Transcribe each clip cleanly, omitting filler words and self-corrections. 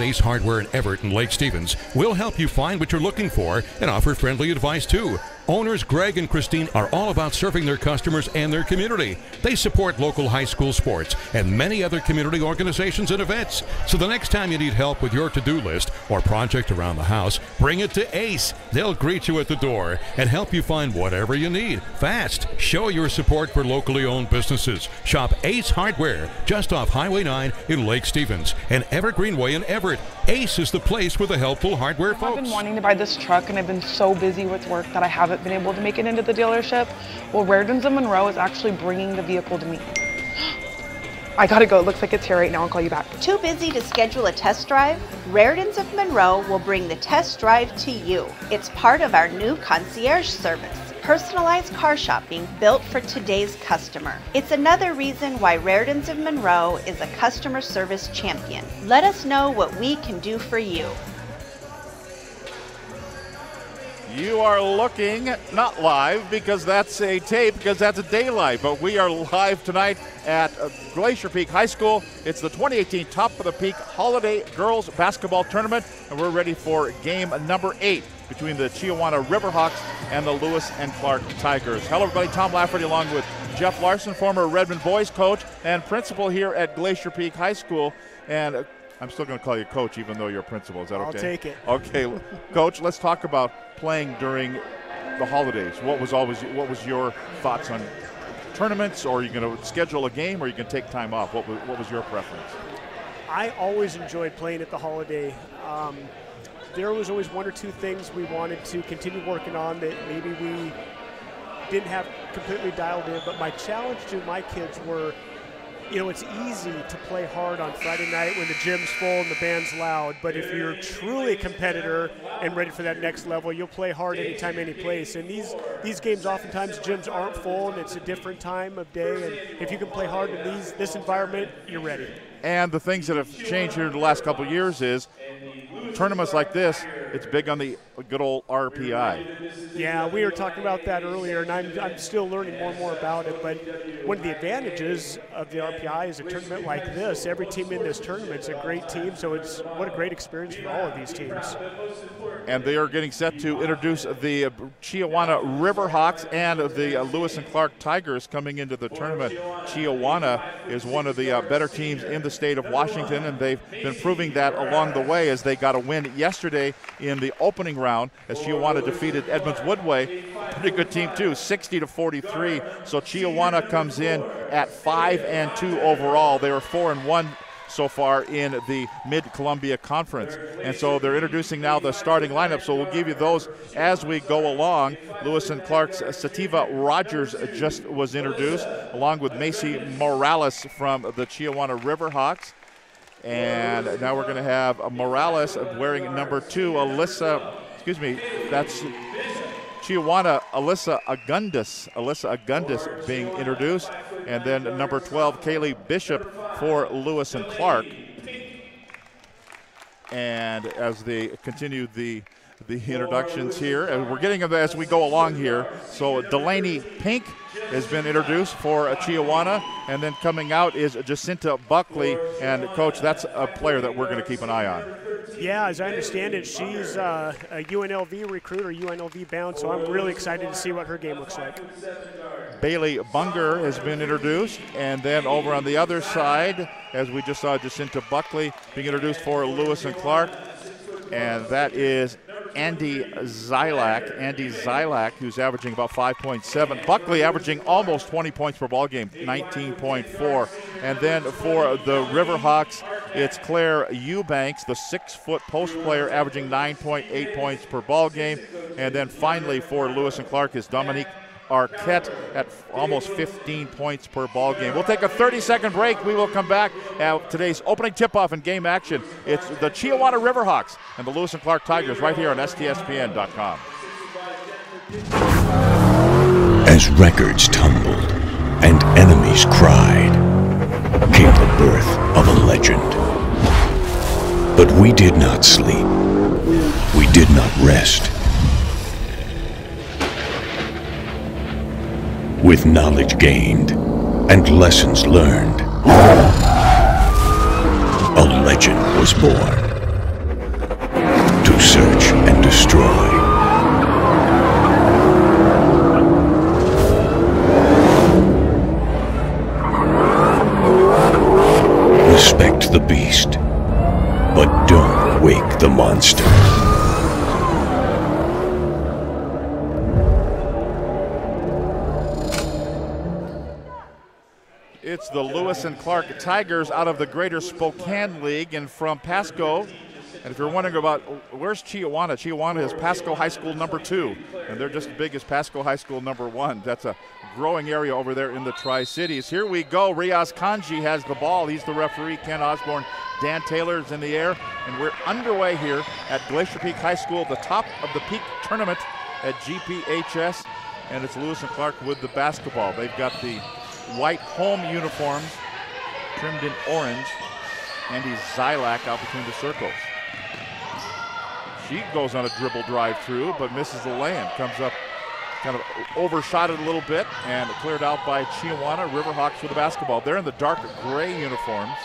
Ace Hardware in Everett and Lake Stevens will help you find what you're looking for and offer friendly advice too. Owners Greg and Christine are all about serving their customers and their community. They support local high school sports and many other community organizations and events. So the next time you need help with your to-do list or project around the house, bring it to Ace. They'll greet you at the door and help you find whatever you need fast. Show your support for locally owned businesses. Shop Ace Hardware just off Highway 9 in Lake Stevens and Everett Greenway in Everett. Ace is the place with the helpful hardware folks. I've been wanting to buy this truck and I've been so busy with work that I haven't been able to make it into the dealership. Well, Raritan's of Monroe is actually bringing the vehicle to me. I gotta go, it looks like it's here right now. I'll call you back. Too busy to schedule a test drive? Raritan's of Monroe will bring the test drive to you. It's part of our new concierge service. Personalized car shopping built for today's customer. It's another reason why Raritan's of Monroe is a customer service champion. Let us know what we can do for you. You are looking, not live because that's a tape, because that's a daylight, but we are live tonight at Glacier Peak High School. It's the 2018 Top of the Peak Holiday Girls Basketball Tournament, and we're ready for game number 8 between the Chiawana Riverhawks and the Lewis and Clark Tigers. Hello everybody, Tom Lafferty along with Jeff Larson, former Redmond boys coach and principal here at Glacier Peak High School. And I'm still going to call you coach even though you're principal. Is that okay? I'll take it. Okay, Coach, let's talk about playing during the holidays. What was your thoughts on tournaments, or are you going to schedule a game, or are you going to take time off? What was your preference? I always enjoyed playing at the holiday. There was always one or two things we wanted to continue working on that maybe we didn't have completely dialed in, but my challenge to my kids were, it's easy to play hard on Friday night when the gym's full and the band's loud, but if you're truly a competitor and ready for that next level, you'll play hard anytime, any place. And these games, oftentimes gyms aren't full and it's a different time of day, and if you can play hard in this environment, you're ready. And the things that have changed here in the last couple of years is tournaments like this, it's big on the good old RPI. Yeah, we were talking about that earlier, and I'm still learning more and more about it, but one of the advantages of the RPI is a tournament like this. Every team in this tournament is a great team, so what a great experience for all of these teams. And they are getting set to introduce the Chiawana Riverhawks and the Lewis and Clark Tigers coming into the tournament. Chiawana is one of the better teams in the state of Washington, and they've been proving that along the way as they got a win yesterday in the opening round as Chiawana defeated Edmonds Woodway. Pretty good team too, 60-43. So Chiawana comes in at 5-2 overall. They were 4-1 so far in the Mid-Columbia Conference. And so they're introducing now the starting lineup, so we'll give you those as we go along. Lewis and Clark's Sativa Rogers just was introduced, along with Macy Morales from the Chiawana Riverhawks. And now we're going to have Morales wearing number 2, that's Chiawana, Alyssa Agundis being introduced. And then number 12, Kaylee Bishop for Lewis and Clark. And as they continue the introductions here, and we're getting them as we go along here. So Delaney Pink has been introduced for Chiawana, and then coming out is Jacinta Buckley. And Coach, that's a player that we're going to keep an eye on. Yeah, as I understand it, she's a UNLV recruit or UNLV bound, so I'm really excited to see what her game looks like. Bailey Bunger has been introduced, and then over on the other side, as we just saw Jacinta Buckley being introduced for Lewis and Clark, and that is Andy Zylak, who's averaging about 5.7. Buckley averaging almost 20 points per ball game, 19.4. And then for the Riverhawks, it's Claire Eubanks, the 6-foot post player, averaging 9.8 points per ball game. And then finally for Lewis and Clark is Dominique Arquette at almost 15 points per ball game. We'll take a 30-second break. We will come back at today's opening tip-off and game action. It's the Chiawana Riverhawks and the Lewis and Clark Tigers right here on STSPN.com. As records tumbled and enemies cried, came the birth of a legend. But we did not sleep. We did not rest. With knowledge gained and lessons learned, a legend was born. the monster. It's the Lewis and Clark Tigers out of the Greater Spokane League, and from Pasco. And if you're wondering about where's Chiawana, Chiawana is Pasco High School #2, and they're just as big as Pasco High School #1. That's a growing area over there in the Tri-Cities. Here we go. Riaz Kanji has the ball. He's the referee. Ken Osborne, Dan Taylor is in the air, and we're underway here at Glacier Peak High School, the top of the peak tournament at GPHS, and it's Lewis and Clark with the basketball. They've got the white home uniforms trimmed in orange. Andy Zylak out between the circles. She goes on a dribble drive through, but misses the lay-in. Comes up, kind of overshot it a little bit, and cleared out by Chiawana. Riverhawks with the basketball. They're in the dark gray uniforms.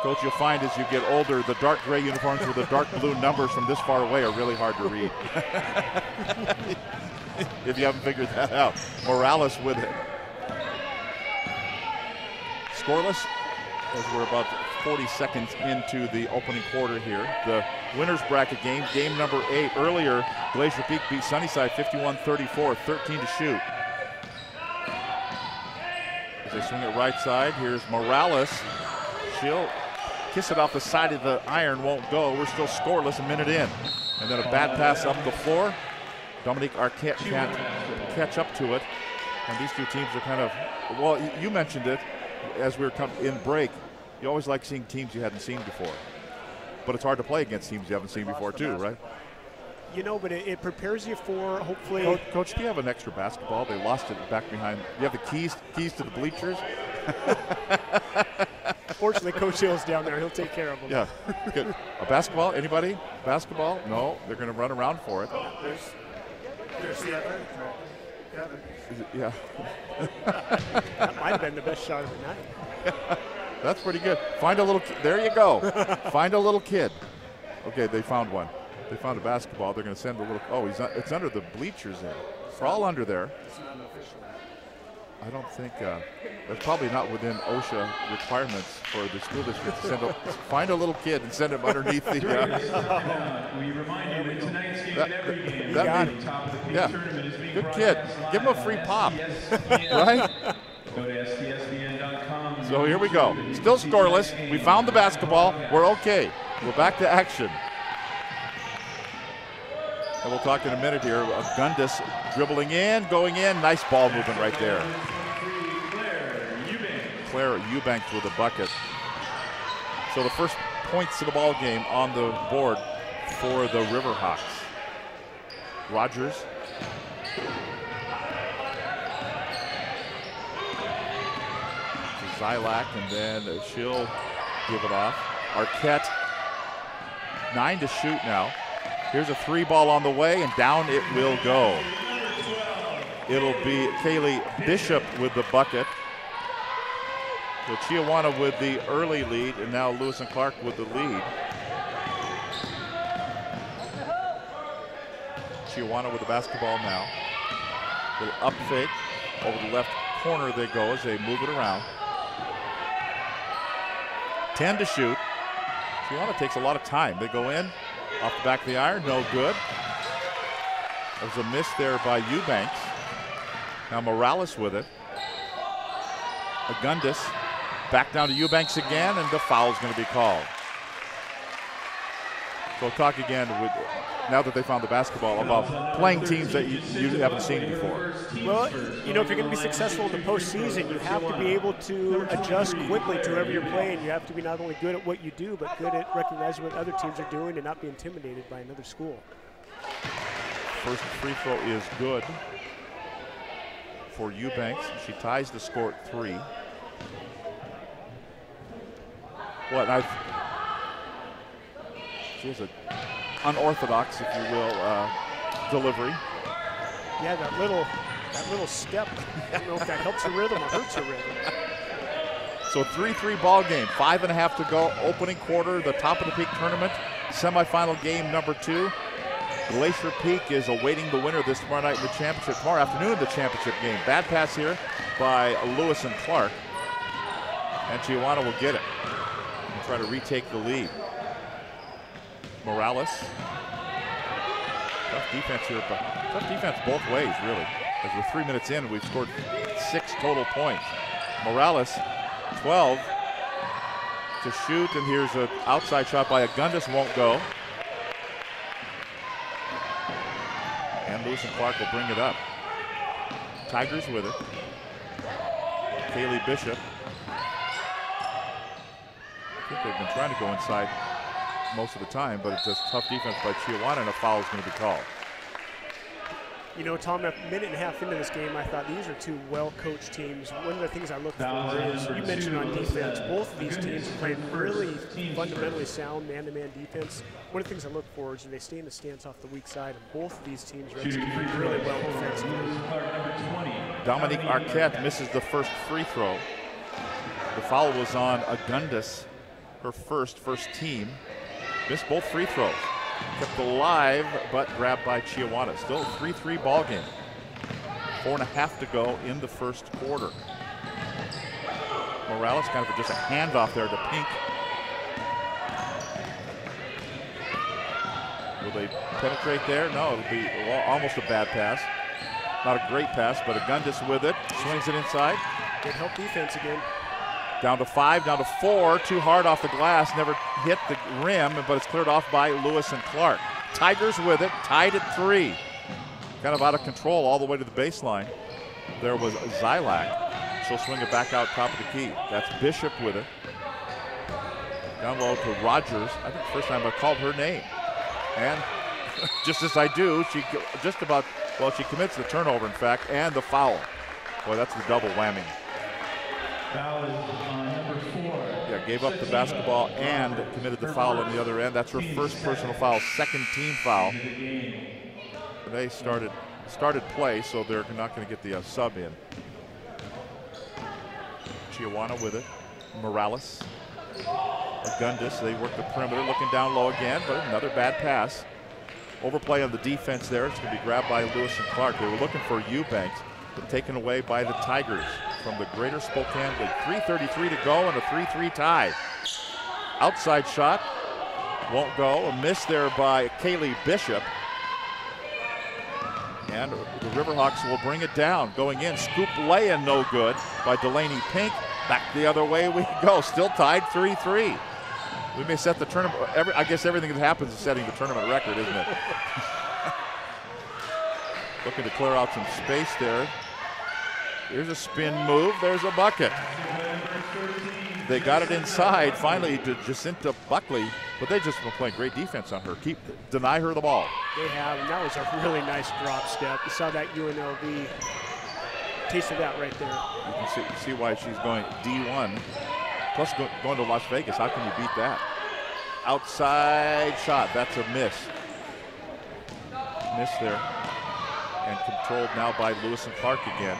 Coach, you'll find as you get older, the dark gray uniforms with the dark blue numbers from this far away are really hard to read. If you haven't figured that out. Morales with it. Scoreless as we're about 40 seconds into the opening quarter here. The winners bracket game, game number 8. Earlier, Glacier Peak beat Sunnyside 51-34, 13 to shoot. As they swing it right side, here's Morales. She'll kiss it off the side of the iron, won't go. We're still scoreless, a minute in. And then a bad pass up the floor. Dominique Arquette can't catch up to it. And these two teams are kind of, well, you mentioned it as we were in break. You always like seeing teams you hadn't seen before. But it's hard to play against teams you haven't seen before too, right? You know, but it prepares you for hopefully. Coach, do you have an extra basketball? They lost it back behind. You have the keys to the bleachers? Fortunately, Coach Hill's down there. He'll take care of them. Yeah. Good. A basketball? Anybody? Basketball? No. They're going to run around for it. There's the other. Yeah. That might have been the best shot of the night. That's pretty good. Find a little. There you go. Find a little kid. Okay, they found one. They found a basketball. They're going to send a little. Oh, it's under the bleachers there. It's all under there. I don't think that's probably not within OSHA requirements for the school district to find a little kid and send him underneath the. We remind you in tonight's game and every game, the top of the peak tournament is being good kid. Give him a free pop, right? Go to STSPN.com. So here we go. Still scoreless. We found the basketball. We're okay. We're back to action. And we'll talk in a minute here. Gundis dribbling in, going in. Nice ball movement right there. Claire Eubanks with a bucket. So the first points of the ball game on the board for the Riverhawks. Rogers. Zylak, and then she'll give it off. Arquette, 9 to shoot now. Here's a 3 ball on the way, and down it will go. It'll be Kaylee Bishop with the bucket. So Chiawana with the early lead, and now Lewis and Clark with the lead. Chiawana with the basketball now. Little up fake. Over the left corner they go as they move it around. 10 to shoot. Chiawana takes a lot of time. They go in, off the back of the iron, no good. There's a miss there by Eubanks. Now Morales with it. Agundis back down to Eubanks again, and the foul's going to be called. So we'll talk again with, now that they found the basketball, about playing teams that you haven't seen before. Well, you know, if you're going to be successful in the postseason, you have to be able to adjust quickly to whoever you're playing. You have to be not only good at what you do, but good at recognizing what other teams are doing and not be intimidated by another school. First free throw is good for Eubanks. She ties the score at 3. She has an unorthodox, if you will, delivery. Yeah, that little step. I don't know if that helps her rhythm or hurts her rhythm. So 3-3 ball game, 5.5 to go. Opening quarter, the top of the peak tournament, semifinal game number 2. Glacier Peak is awaiting the winner this tomorrow night in the championship, tomorrow afternoon in the championship game. Bad pass here by Lewis and Clark. And Chiawana will get it and try to retake the lead. Morales. Tough defense here, but tough defense both ways, really. As we're 3 minutes in, we've scored 6 total points. Morales, 12 to shoot, and here's an outside shot by Agundis, won't go. And Lewis and Clark will bring it up. Tigers with it. Kaylee Bishop. I think they've been trying to go inside most of the time, but it's just tough defense by Chiawana, and a foul is going to be called. You know, Tom, a minute and a half into this game, I thought these are two well-coached teams. One of the things I look for is, you mentioned on defense, both of these teams are playing really fundamentally sound man-to-man defense. One of the things I look for is they stay in the stance off the weak side, and both of these teams are executing really well defensively. Dominique Arquette misses the first free throw. The foul was on Agundis, her first team. Missed both free throws. Kept alive, but grabbed by Chiawana. Still a 3-3 ball game. 4.5 to go in the first quarter. Morales kind of just a handoff there to Pink. Will they penetrate there? No, it'll be almost a bad pass. Not a great pass, but Agundis with it. Swings it inside. Good help defense again. Down to 5, down to 4, too hard off the glass, never hit the rim, but it's cleared off by Lewis and Clark. Tigers with it, tied at 3. Kind of out of control all the way to the baseline. There was Zylak. She'll swing it back out top of the key. That's Bishop with it. Down low to Rogers. I think the first time I called her name. And just as I do, she she commits the turnover, in fact, and the foul. Boy, that's the double whammy. Foul is on number 4. Yeah, gave up the basketball and committed the foul on the other end. That's her first personal foul, second team foul. They started play, so they're not going to get the sub in. Chiawana with it. Morales. Agundis, they work the perimeter, looking down low again, but another bad pass. Overplay on the defense there. It's going to be grabbed by Lewis and Clark. They were looking for Eubanks, but taken away by the Tigers from the Greater Spokane League. 3:33 to go and a 3-3 tie. Outside shot won't go. A miss there by Kaylee Bishop. And the Riverhawks will bring it down. Going in, scoop lay-in, no good by Delaney Pink. Back the other way we go. Still tied 3-3. We may set the tournament. I guess everything that happens is setting the tournament record, isn't it? Looking to clear out some space there. Here's a spin move. There's a bucket. They got it inside finally to Jacinta Buckley, but they just been playing great defense on her. Deny her the ball. They have, and that was a really nice drop step. You saw that UNLV. Tasted that right there. You can see why she's going D1. Plus going to Las Vegas, how can you beat that? Outside shot, that's a miss. Miss there. And controlled now by Lewis and Clark again.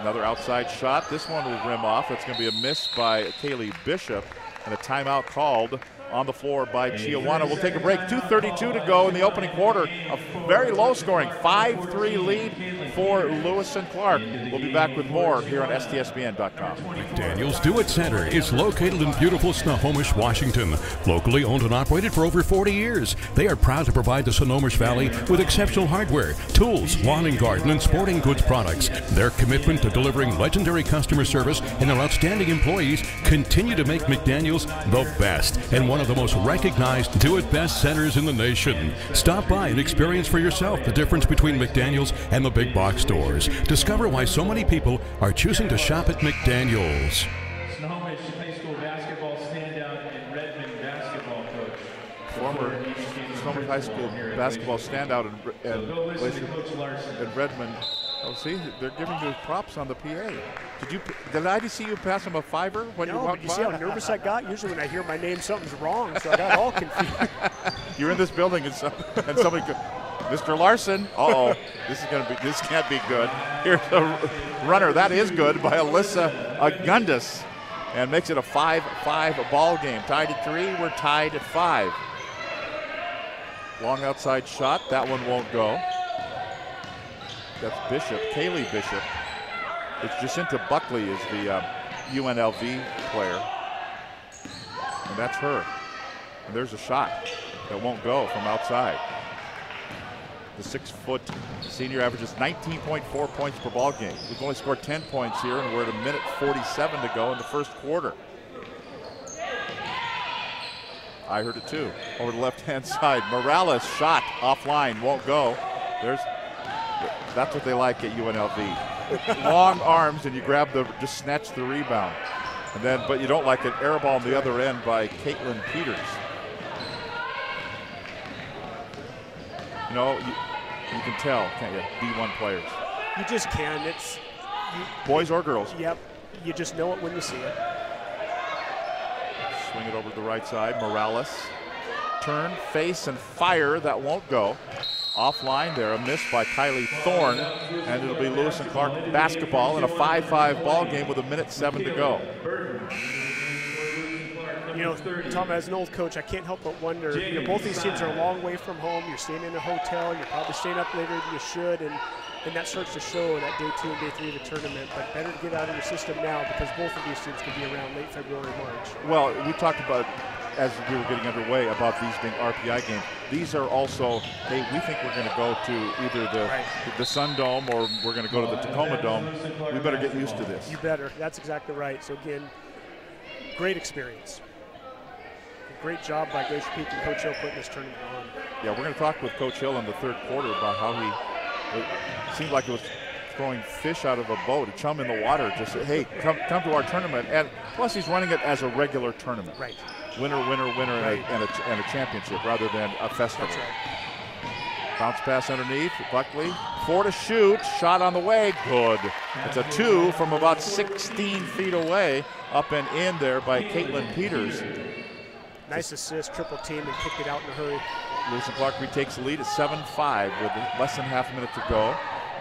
Another outside shot. This one will rim off. It's going to be a miss by Kaylee Bishop. And a timeout called on the floor by Chiawana. We'll take a break. 2:32 to go in the opening quarter. A very low scoring 5-3 lead for Lewis and Clark. We'll be back with more here on STSPN.com. McDaniel's Do-It Center is located in beautiful Snohomish, Washington. Locally owned and operated for over 40 years. They are proud to provide the Snohomish Valley with exceptional hardware, tools, lawn and garden, and sporting goods products. Their commitment to delivering legendary customer service and their outstanding employees continue to make McDaniel's the best and one of the most recognized do-it-best centers in the nation. Stop by and experience for yourself the difference between McDaniel's and the big box stores. Discover why so many people are choosing to shop at McDaniel's. Snohomish High School basketball standout and Redmond basketball coach. Former Snohomish High School basketball standout and Redmond. Oh, see, they're giving you props on the PA. Did I see you pass him a $5 when you walked by? You see how nervous I got? Usually when I hear my name, something's wrong, so I got all confused. You're in this building and somebody goes, Mr. Larson, this can't be good. Here's a runner, that is good, by Alyssa Agundis, and makes it a 5-5 ball game. Tied at 3, we're tied at 5. Long outside shot, that one won't go. That's Bishop, Kaylee Bishop. It's Jacinta Buckley is the UNLV player. And that's her. And there's a shot. that won't go from outside. The 6-foot senior averages 19.4 points per ball game. We've only scored 10 points here, and we're at 1:47 to go in the first quarter. I heard it too. Over the left-hand side, Morales shot offline, won't go. That's what they like at UNLV. Long arms, and you just snatch the rebound. And then, but you don't like an air ball on the other end by Caitlin Peters. You know, you can tell, can't you? D1 players. You just can. Boys or girls. Yep. You just know it when you see it. Swing it over to the right side. Morales. Turn, face, and fire. That won't go. Offline there, a miss by Kylie Thorne, and it'll be Lewis and Clark basketball in a 5-5 ball game with 1:07 to go. You know, Tom, as an old coach, I can't help but wonder, you know, both these teams are a long way from home. You're staying in a hotel, you're probably staying up later than you should, and that starts to show that day 2 and day 3 of the tournament. But better to get out of your system now, because both of these teams could be around late February, March. Well, we talked about, as we were getting underway, about these being RPI games. These are also, hey, we think we're going to go to either the Sun Dome or we're going to go to the Tacoma Dome. We better get used to this. You better. That's exactly right. So again, great experience. Great job by Glacier Peak and Coach Hill putting this tournament on. Yeah, we're going to talk with Coach Hill in the third quarter about how it seemed like it was throwing fish out of a boat, a chum in the water, just say, hey, come to our tournament. And plus he's running it as a regular tournament. Right. Winner, right. and a championship rather than a festival. That's right. Bounce pass underneath, Buckley. 4 to shoot, shot on the way, good. It's a 2 from about 16 feet away, up and in there by Caitlin Peters. Nice assist, triple team, and kicked it out in a hurry. Lewis and Clark retakes the lead at 7-5 with less than half a minute to go.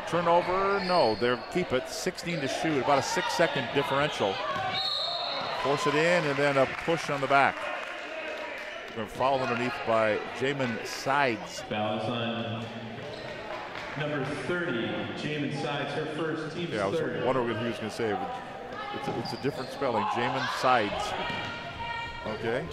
Turnover, no, they keep it. 16 to shoot, about a 6-second differential. Force it in, and then a push on the back. We're fouled underneath by Jamin Sides. Foul is on number 30, Jamin Sides, her first, team's I was third. wondering what he was going to say. It's a different spelling, Jamin Sides. Okay.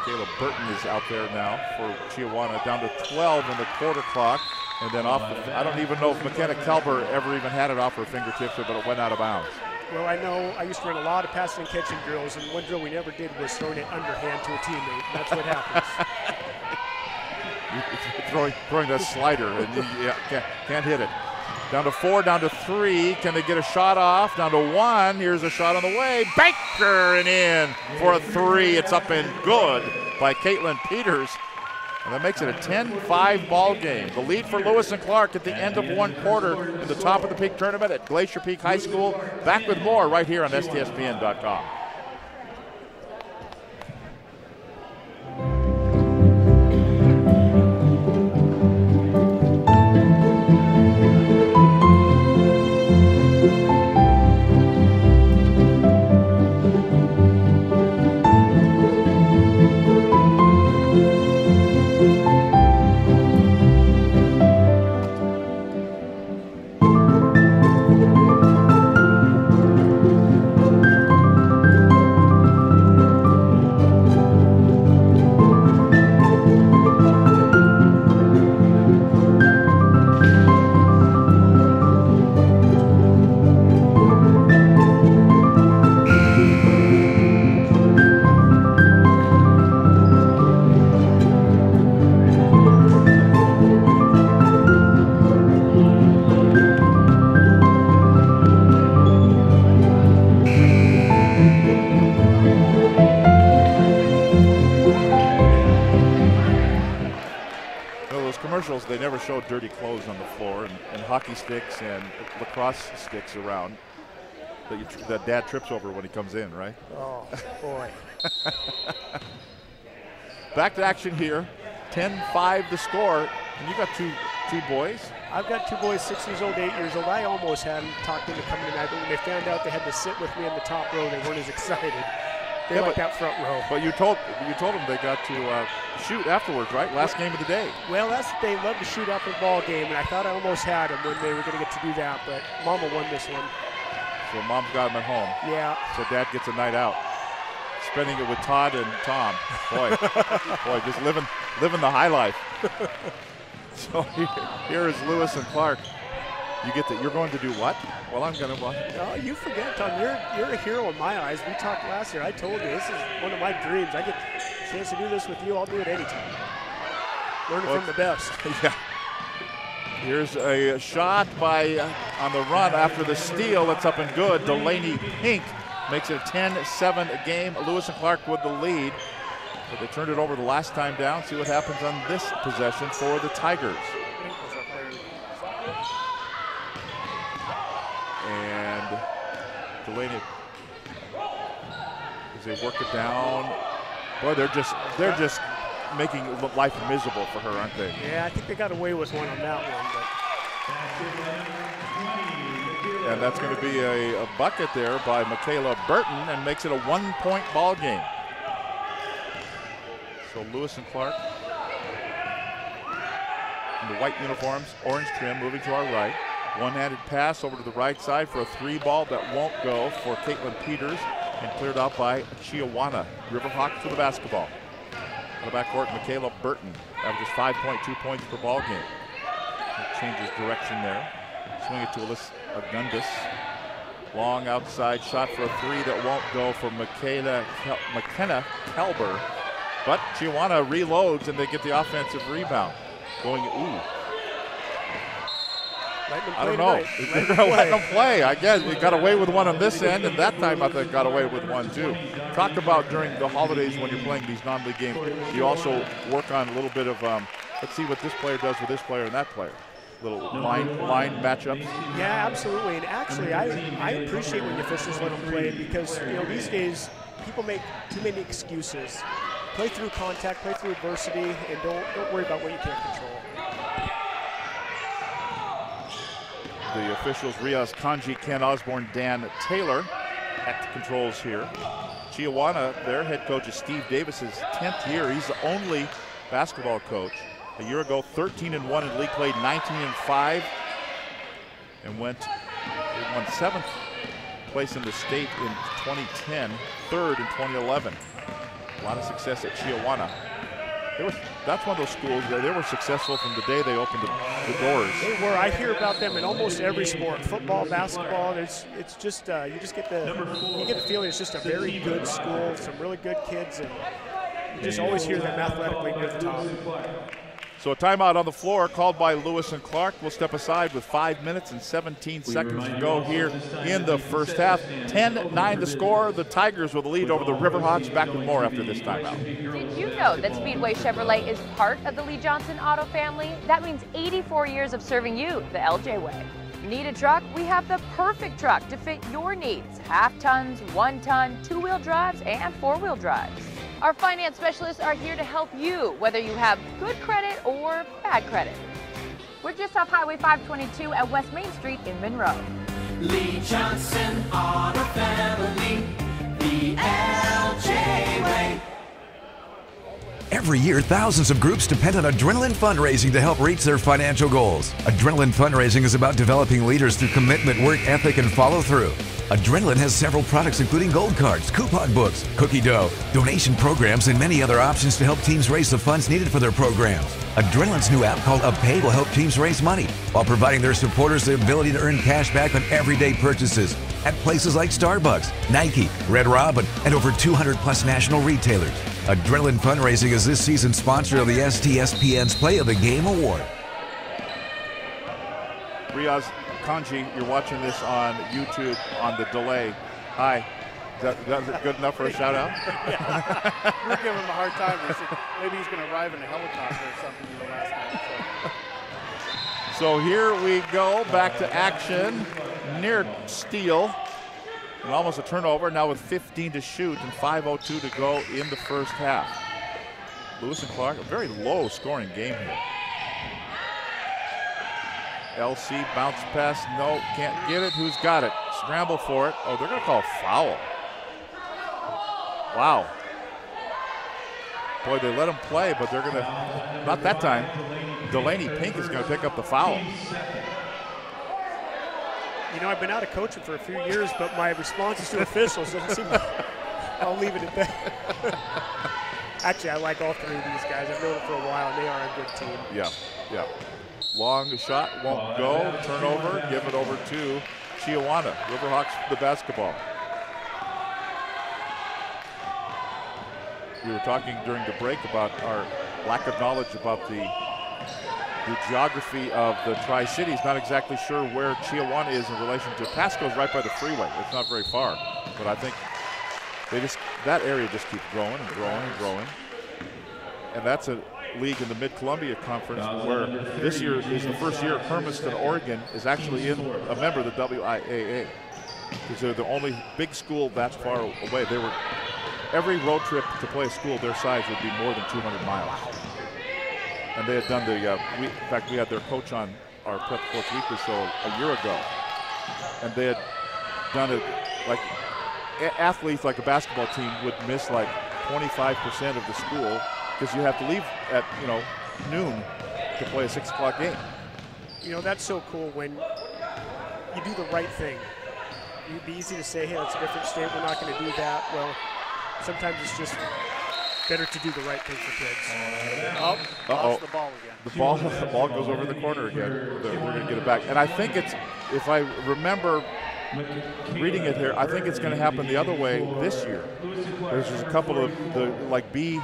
Caleb Burton is out there now for Chiawana, down to 12 in the quarter clock. And then off, I don't even know if McKenna Kelber ever even had it off her fingertips, but it went out of bounds. Well, I know I used to run a lot of passing and catching drills, and one drill we never did was throwing it underhand to a teammate. That's what happens. throwing that slider, and you can't hit it. Down to 4, down to 3. Can they get a shot off? Down to 1. Here's a shot on the way. Banker and in for a 3. It's up and good by Caitlin Peters. And that makes it a 10-5 ball game. The lead for Lewis and Clark at the end of one quarter in the top of the Peak tournament at Glacier Peak High School. Back with more right here on STSPN.com. They never showed dirty clothes on the floor and hockey sticks and lacrosse sticks around that dad trips over when he comes in, right? Oh, boy. Back to action here. 10-5 the score. And you got two boys? I've got 2 boys, 6 years old, 8 years old. I almost had them talked into coming tonight, but when they found out they had to sit with me in the top row, they weren't as excited. They like that front row. But you told them they got to shoot afterwards, right? Last game of the day. Well, they love to shoot after the ball game, and I thought I almost had them when they were going to get to do that, but Mama won this one. So Mom's got them at home. Yeah. So Dad gets a night out. spending it with Todd and Tom. Boy, just living the high life. So here is Lewis and Clark. You're going to do what? Well, I'm going to. Oh, you forget, Tom. You're a hero in my eyes. We talked last year. I told you this is one of my dreams. I get a chance to do this with you. I'll do it anytime. Learning from the best. Yeah. Here's a shot on the run after the steal. That's up and good. Delaney Pink makes it a 10-7 game. Lewis and Clark with the lead. But they turned it over the last time down. See what happens on this possession for the Tigers. And Delaney, as they work it down, boy, they're just making life miserable for her, aren't they? Yeah, I think they got away with one on that one. And that's going to be a bucket there by Michaela Burton and makes it a 1-point ball game. So Lewis and Clark in the white uniforms, orange trim, moving to our right. One-handed pass over to the right side for a 3-ball that won't go for Caitlin Peters and cleared out by Chiawana. Riverhawks with the basketball. On the backcourt, Michaela Burton averages 5.2 points per ball game. It changes direction there. Swing it to Alyssa Agundis. Long outside shot for a 3 that won't go for McKenna Kelber. But Chiawana reloads and they get the offensive rebound. Going, ooh. I don't know. They're going to let them play. I guess we got away with one on this end, and that time I think got away with one too. Talk about during the holidays when you're playing these non-league games, you also work on a little bit of, let's see what this player does with this player and that player. Little line matchups. Yeah, absolutely. And actually, I appreciate when the officials let them play because, these days people make too many excuses. Play through contact, play through adversity, and don't worry about what you can't control. The officials, Riaz Kanji, Ken Osborne, Dan Taylor at the controls here. Chiawana, their head coach is Steve Davis's 10th year. He's the only basketball coach. A year ago, 13-1 in league play, 19-5, and won 7th place in the state in 2010, 3rd in 2011. A lot of success at Chiawana. That's one of those schools where they were successful from the day they opened the doors. They were. I hear about them in almost every sport, football, basketball. It's just you get the feeling it's just a very good school, some really good kids, and you just always hear them athletically near the top. So a timeout on the floor called by Lewis and Clark. We'll step aside with 5 minutes and 17 seconds to go here in the first half. 10-9 the score. The Tigers with the lead over the Riverhawks. Back with more after this timeout. Did you know that Speedway Chevrolet is part of the Lee Johnson Auto family? That means 84 years of serving you the LJ way. Need a truck? We have the perfect truck to fit your needs. Half tons, 1 ton, 2-wheel drives, and 4-wheel drives. Our finance specialists are here to help you, whether you have good credit or bad credit. We're just off Highway 522 at West Main Street in Monroe. Lee Johnson Auto Family, the LJ way. Every year, thousands of groups depend on Adrenaline Fundraising to help reach their financial goals. Adrenaline Fundraising is about developing leaders through commitment, work ethic, and follow through. Adrenaline has several products including gold cards, coupon books, cookie dough, donation programs, and many other options to help teams raise the funds needed for their programs. Adrenaline's new app called UpPay will help teams raise money while providing their supporters the ability to earn cash back on everyday purchases at places like Starbucks, Nike, Red Robin, and over 200 plus national retailers. Adrenaline Fundraising is this season's sponsor of the STSPN's Play of the Game Award. Riaz Kanji, you're watching this on YouTube on the delay. Hi. Is that good enough for a shout out? Yeah. We're giving him a hard time. We said maybe he's going to arrive in a helicopter or something last night. So here we go, back to action. Near steal. And almost a turnover, now with 15 to shoot and 5:02 to go in the first half. Lewis and Clark, a very low scoring game here. LC bounce pass, no, can't get it. Who's got it? Scramble for it. Oh, they're going to call foul. Wow. Boy, they let him play, but they're going to, not that time. Delaney Pink is going to pick up the foul. I've been out of coaching for a few years, but my responses to officials doesn't seem I'll leave it at that. Actually, I like all three of these guys. I've known them for a while, and they are a good team. Yeah, yeah. Long shot, won't go. Turnover, give it over to Chiawana. Riverhawks the basketball. We were talking during the break about our lack of knowledge about the geography of the Tri-Cities. Not exactly sure where Chiawana is in relation to Pasco's right by the freeway. It's not very far, but I think that area just keeps growing and growing and growing. And that's a league in the Mid-Columbia Conference where this year is the first year Hermiston, Oregon is actually a member of the WIAA. Because they're the only big school that far away. Every road trip to play a school their size would be more than 200 miles. And they had done in fact, we had their coach on our Prep Sports Weekly show a year ago. And they had done it like athletes like a basketball team would miss like 25% of the school because you have to leave at noon to play a 6 o'clock game. That's so cool when you do the right thing. It'd be easy to say, hey, that's a different state, we're not going to do that. Well, sometimes it's just better to do the right thing for kids. Lost the ball again. The ball goes over the corner again. They're going to get it back. And I think if I remember reading it here, I think it's going to happen the other way this year. There's just a couple of the B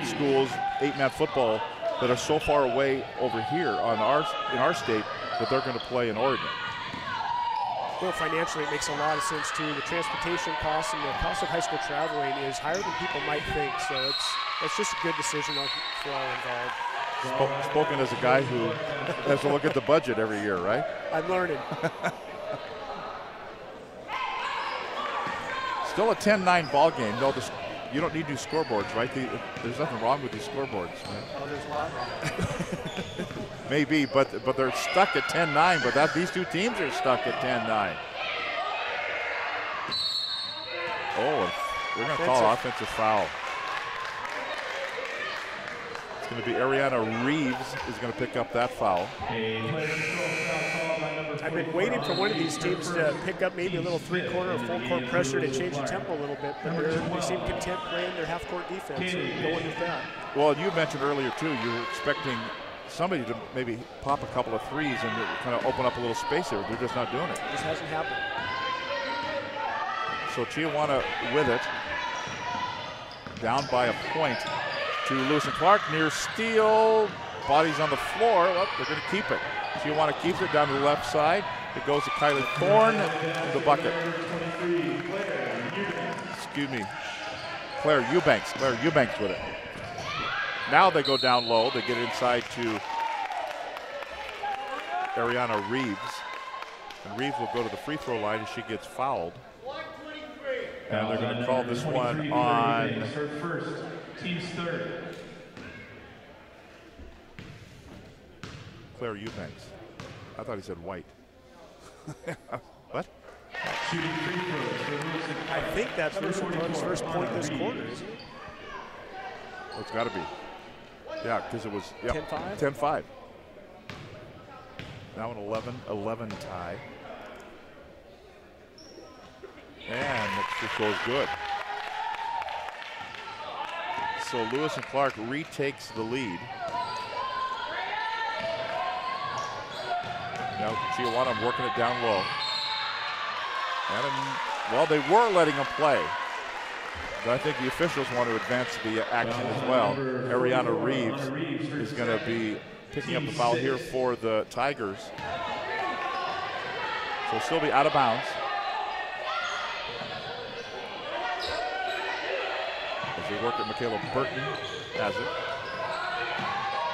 schools, 8-man football, that are so far away over here in our state that they're going to play in Oregon. Well, financially, it makes a lot of sense too. The transportation costs and the cost of high school traveling is higher than people might think. So it's just a good decision for all involved. Spoken as a guy who has to look at the budget every year, right? I'm learning. Still a 10-9 ball game. No, you don't need new scoreboards, right? There's nothing wrong with these scoreboards. Right? Oh, there's a lot wrong. Maybe, but they're stuck at 10-9. But these two teams are stuck at 10-9. Oh, and we're going to call offensive foul. It's going to be Ariana Reeves is going to pick up that foul. I've been waiting for one of these teams to pick up maybe a little three-quarter or full-court pressure to change the tempo a little bit, but they seem content playing their half-court defense and going with that. Well, you mentioned earlier, too, you were expecting somebody to maybe pop a couple of threes and kind of open up a little space there. They're just not doing it. It just hasn't happened. So Chiawana with it, down by a point to Lewis and Clark, near steal, bodies on the floor. Well, they're going to keep it. Chiawana keeps it down to the left side. It goes to Kylie Thorne in the bucket. Excuse me. Claire Eubanks with it. Now they go down low. They get inside to Ariana Reeves. And Reeves will go to the free throw line as she gets fouled. And they're going to call this one on her first, team's third. Claire Eubanks. I thought he said White. What? I think that's Clark's first point this quarter, isn't it? Well, it's got to be. Yeah, because it was 10-5? 10-5. Now an 11-11 tie. And it just goes good. So Lewis and Clark retakes the lead. Now Chiawana working it down low. Well, they were letting him play. But I think the officials want to advance the action as well. Ariana Reeves is going to be picking up the foul here for the Tigers. So still be out of bounds. As they work at Michaela Burton, has it.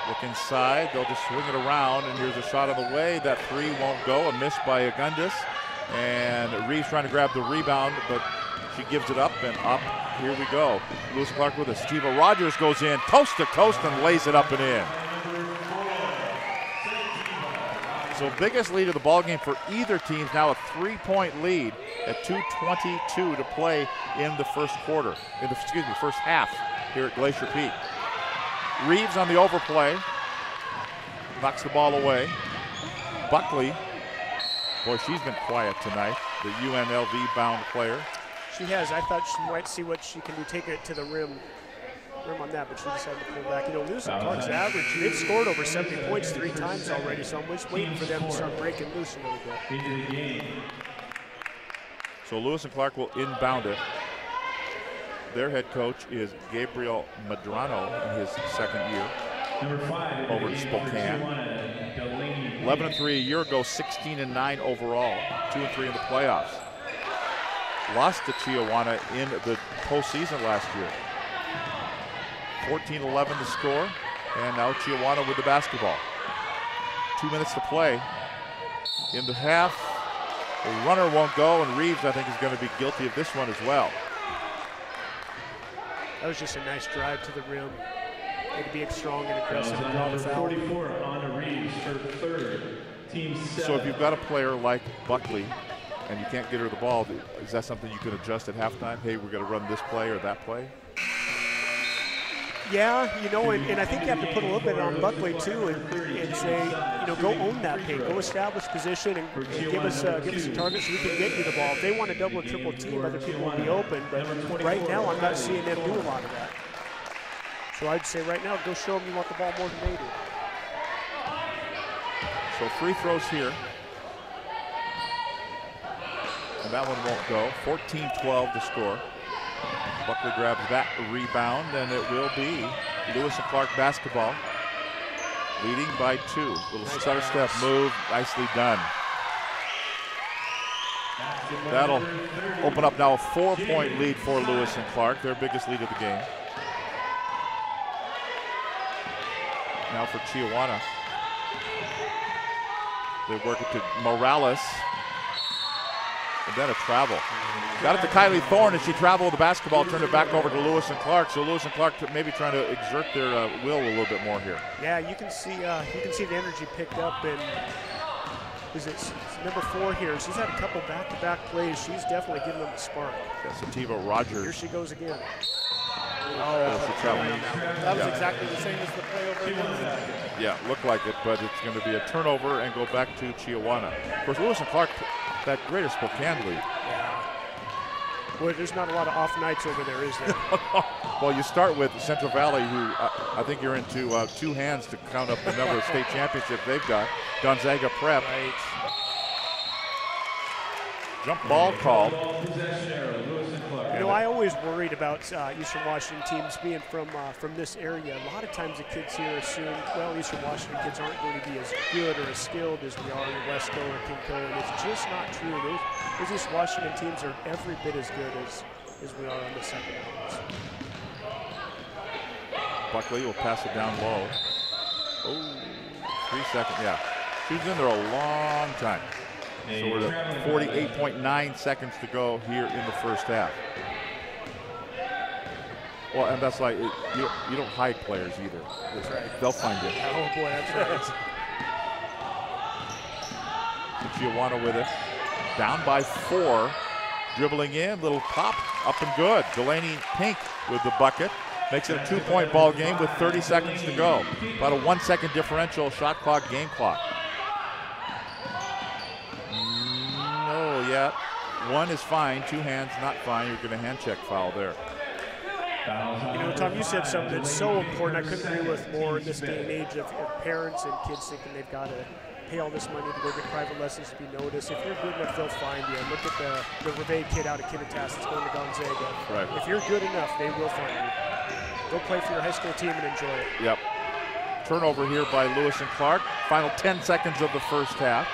Look inside, they'll just swing it around, and here's a shot on the way. That three won't go, a miss by Agundis. And Reeves trying to grab the rebound, but she gives it up, and up. Here we go. Lewis Clark with it. Steva Rogers goes in, coast to coast, and lays it up and in. So biggest lead of the ballgame for either team, now a 3-point lead at 2:22 to play in the first quarter, first half here at Glacier Peak. Reeves on the overplay, knocks the ball away. Buckley, boy, she's been quiet tonight, the UNLV bound player. She has. I thought she might see what she can do, take it to the rim on that, but she decided to pull back. You know, Lewis and Clark's average, they've scored over 70 points 3 times already, so I'm just waiting for them to start breaking loose a little bit. So Lewis and Clark will inbound it. Their head coach is Gabriel Medrano in his second year over in Spokane. 11-3 a year ago, 16-9 overall, 2-3 in the playoffs. Lost to Chiawana in the postseason last year. 14-11 to score, and now Chiawana with the basketball. 2 minutes to play in the half. The runner won't go, and Reeves, I think, is going to be guilty of this one as well. That was just a nice drive to the rim. Had to be strong and aggressive and draw the foul. 44 on Reeves for third. Team 7. So if you've got a player like Buckley and you can't get her the ball, is that something you can adjust at halftime? Hey, we're going to run this play or that play? Yeah, you know, and I think you have to put a little bit on Buckley too, and say, you know, go own that paint, go establish position, and give us a target so we can get you the ball. If they want to double or triple team, other people will be open. But right now, I'm not seeing them do a lot of that. So I'd say right now, go show them you want the ball more than they do. So free throws here, and that one won't go. 14-12 to score. Buckley grabs that rebound, and it will be Lewis and Clark basketball, leading by 2. Little stutter step move, nicely done. That'll open up now a 4-point lead for Lewis and Clark, their biggest lead of the game. Now for Chiawana. They work it to Morales. And then a travel. Got it to Kylie Thorne, and she traveled with the basketball, turned it back over to Lewis and Clark. So Lewis and Clark maybe trying to exert their will a little bit more here. Yeah, you can see the energy picked up, and is it number 4 here? She's had a couple back-to-back plays. She's definitely giving them a spark. Yeah, Sativa Rogers. Here she goes again. That was exactly the same as the play over again. Yeah, looked like it, but it's going to be a turnover and go back to Chiawana. Of course, Lewis and Clark, that Greater Spokane league. Yeah. Boy, there's not a lot of off nights over there, is there? Well, you start with Central Valley, who I think you're into 2 hands to count up the number of state championships they've got. Gonzaga Prep. Right. Jump ball called. You know, I always worried about Eastern Washington teams being from this area. A lot of times the kids here assume, well, Eastern Washington kids aren't going to be as good or as skilled as we are in Wesco or Kinco, and it's just not true. Those Eastern Washington teams are every bit as good as we are on the second rounds. Buckley will pass it down low. Oh, 3 seconds, yeah. She's in there a long time. So we're at 48.9 seconds to go here in the first half. Well, and that's like, you don't hide players either. That's right. They'll find it. Oh boy, that's right. Chiawana with it. Down by 4. Dribbling in, little pop, up and good. Delaney Pink with the bucket. Makes it a 2-point ball game with 30 seconds to go. About a 1-second differential, shot clock, game clock. No, yet. 1 is fine, 2 hands not fine. You're going to hand check foul there. You know, Tom, you said something that's so important. I couldn't agree with more in this day and age of parents and kids thinking they've got to pay all this money to go get private lessons to be noticed. If you're good enough, they'll find you. Look at the Reve kid out of Kittitas that's going to Gonzaga. Right. If you're good enough, they will find you. Go play for your high school team and enjoy it. Yep. Turnover here by Lewis and Clark. Final 10 seconds of the first half.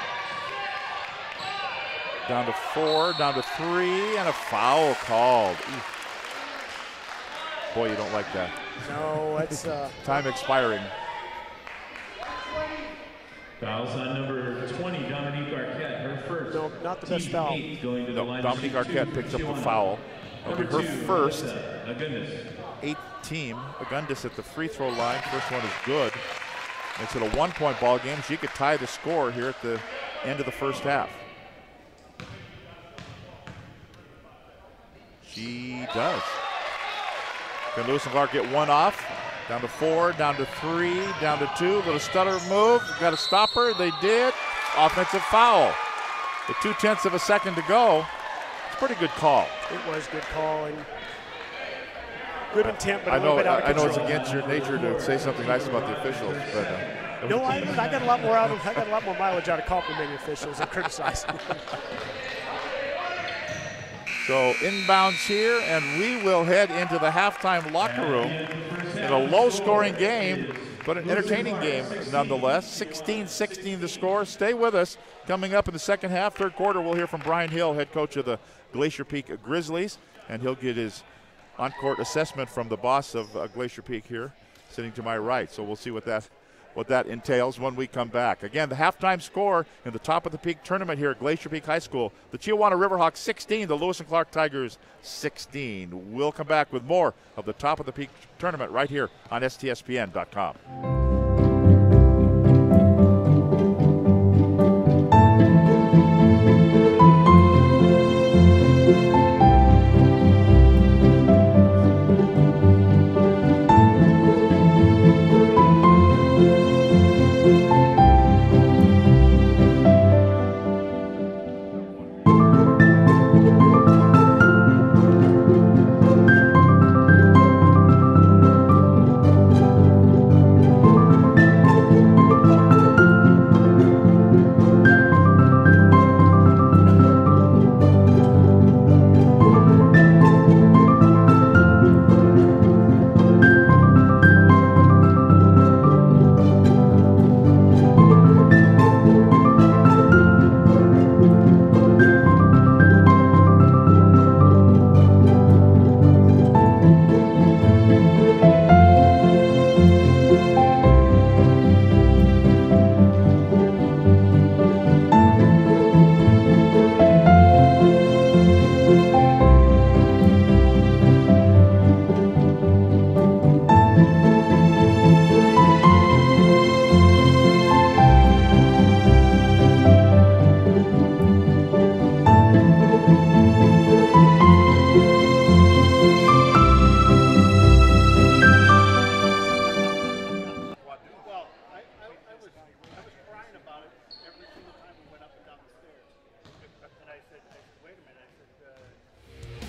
Down to 4, down to 3, and a foul called. Oof. Boy, you don't like that. No, that's time expiring. Fouls on number 20, Dominique Arquette, her first. No, not the best foul. Going to the line Dominique Arquette picks up the foul. It'll be her first. 8th team. Agundis at the free throw line. First one is good. Makes it a 1-point ball game. She could tie the score here at the end of the first half. She does. Can Lewis and Clark get 1 off? Down to 4, down to 3, down to 2. Little stutter move. Got to stop her. They did. Offensive foul. With 0.2 of a second to go. pretty good call. It was a good call and good intent, but I a little bit out of control. know it's against your nature to say something nice about the officials, but no, I got a lot more I got a lot more mileage out of complimenting officials than criticizing. So inbounds here, and we will head into the halftime locker room in a low-scoring game, but an entertaining game nonetheless. 16-16 the score. Stay with us. Coming up in the second half, third quarter, we'll hear from Brian Hill, head coach of the Glacier Peak Grizzlies, and he'll get his on-court assessment from the boss of Glacier Peak here, sitting to my right. So we'll see what that entails when we come back. Again, the halftime score in the top of the peak tournament here at Glacier Peak High School. The Chiawana Riverhawks 16, the Lewis and Clark Tigers 16. We'll come back with more of the top of the peak tournament right here on STSPN.com.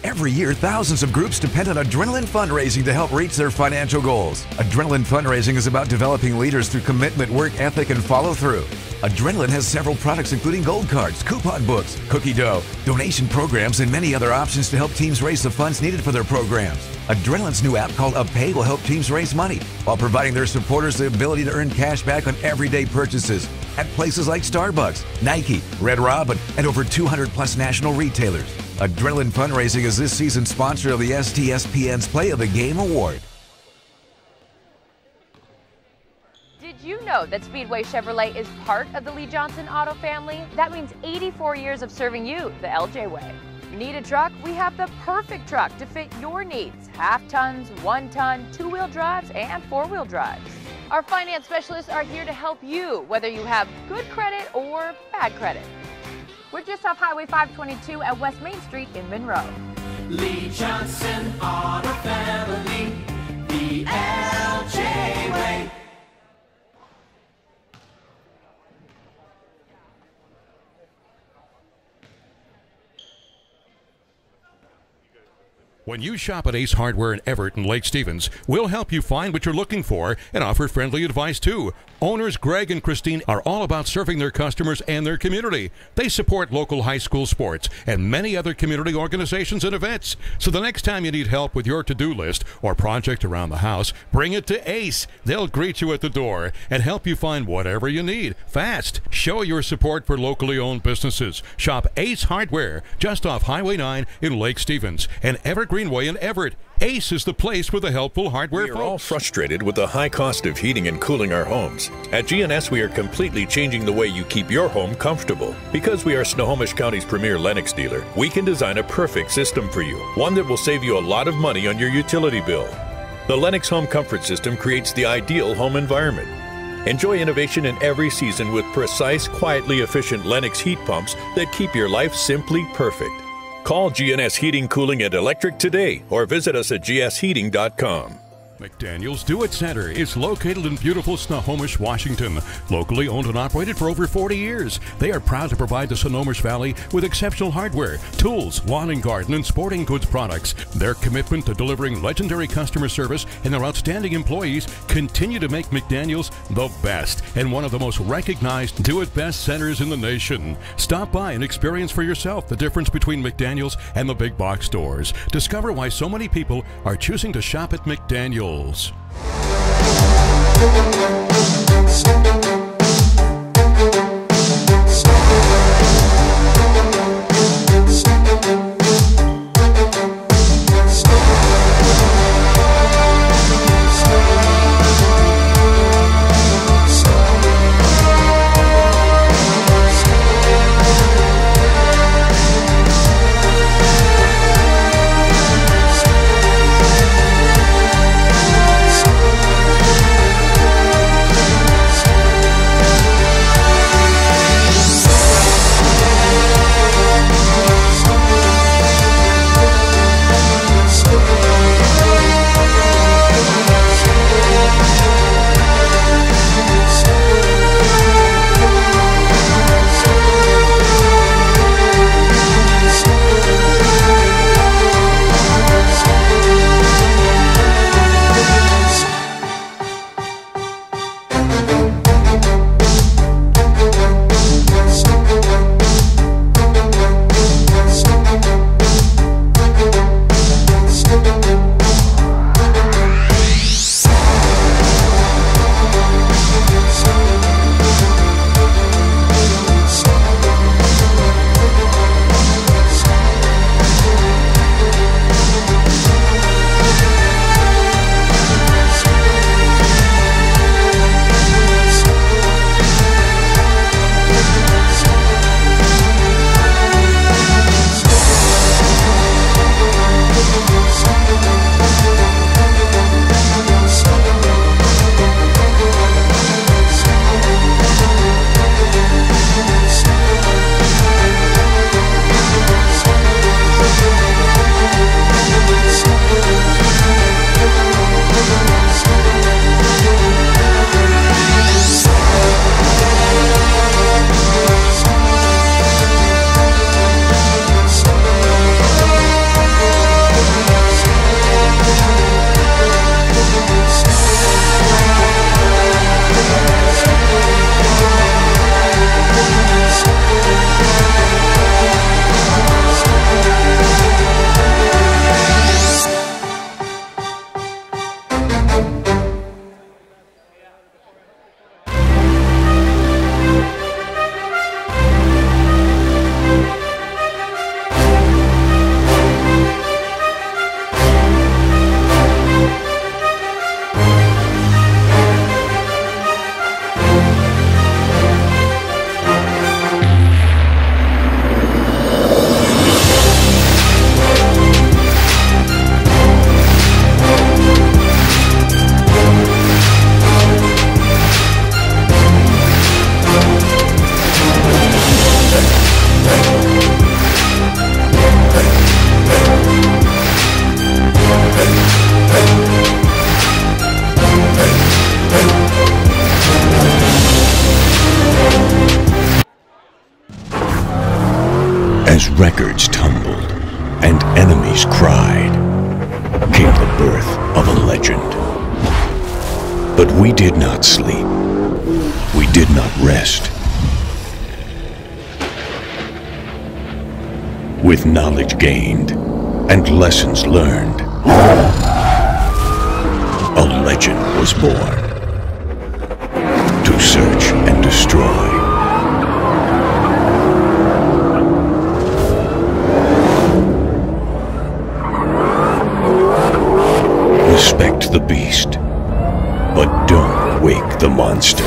Every year, thousands of groups depend on Adrenaline Fundraising to help reach their financial goals. Adrenaline Fundraising is about developing leaders through commitment, work ethic, and follow through. Adrenaline has several products including gold cards, coupon books, cookie dough, donation programs, and many other options to help teams raise the funds needed for their programs. Adrenaline's new app called UpPay will help teams raise money while providing their supporters the ability to earn cash back on everyday purchases at places like Starbucks, Nike, Red Robin, and over 200 plus national retailers. Adrenaline Fundraising is this season's sponsor of the STSPN's Play of the Game Award. Did you know that Speedway Chevrolet is part of the Lee Johnson Auto family? That means 84 years of serving you the LJ way. Need a truck? We have the perfect truck to fit your needs. Half tons, 1 ton, 2-wheel drives, and 4-wheel drives. Our finance specialists are here to help you, whether you have good credit or bad credit. We're just off Highway 522 at West Main Street in Monroe. Lee Johnson Auto Family, the LJ way. When you shop at Ace Hardware in Everett and Lake Stevens, we'll help you find what you're looking for and offer friendly advice too. Owners Greg and Christine are all about serving their customers and their community. They support local high school sports and many other community organizations and events. So the next time you need help with your to-do list or project around the house, bring it to Ace. They'll greet you at the door and help you find whatever you need fast. Show your support for locally owned businesses. Shop Ace Hardware just off Highway 9 in Lake Stevens and Everett Greenway in Everett. Ace is the place with the helpful hardware folks. We are all frustrated with the high cost of heating and cooling our homes. At GNS, we are completely changing the way you keep your home comfortable. Because we are Snohomish County's premier Lennox dealer, we can design a perfect system for you, one that will save you a lot of money on your utility bill. The Lennox Home Comfort System creates the ideal home environment. Enjoy innovation in every season with precise, quietly efficient Lennox heat pumps that keep your life simply perfect. Call GNS Heating, Cooling, and Electric today or visit us at gsheating.com. McDaniel's Do It Center is located in beautiful Snohomish, Washington. Locally owned and operated for over 40 years, they are proud to provide the Snohomish Valley with exceptional hardware, tools, lawn and garden, and sporting goods products. Their commitment to delivering legendary customer service and their outstanding employees continue to make McDaniel's the best and one of the most recognized Do It Best centers in the nation. Stop by and experience for yourself the difference between McDaniel's and the big box stores. Discover why so many people are choosing to shop at McDaniel's. As records tumbled and enemies cried, came the birth of a legend. But we did not sleep. We did not rest. With knowledge gained and lessons learned, a legend was born to search and destroy. Respect the beast, but don't wake the monster.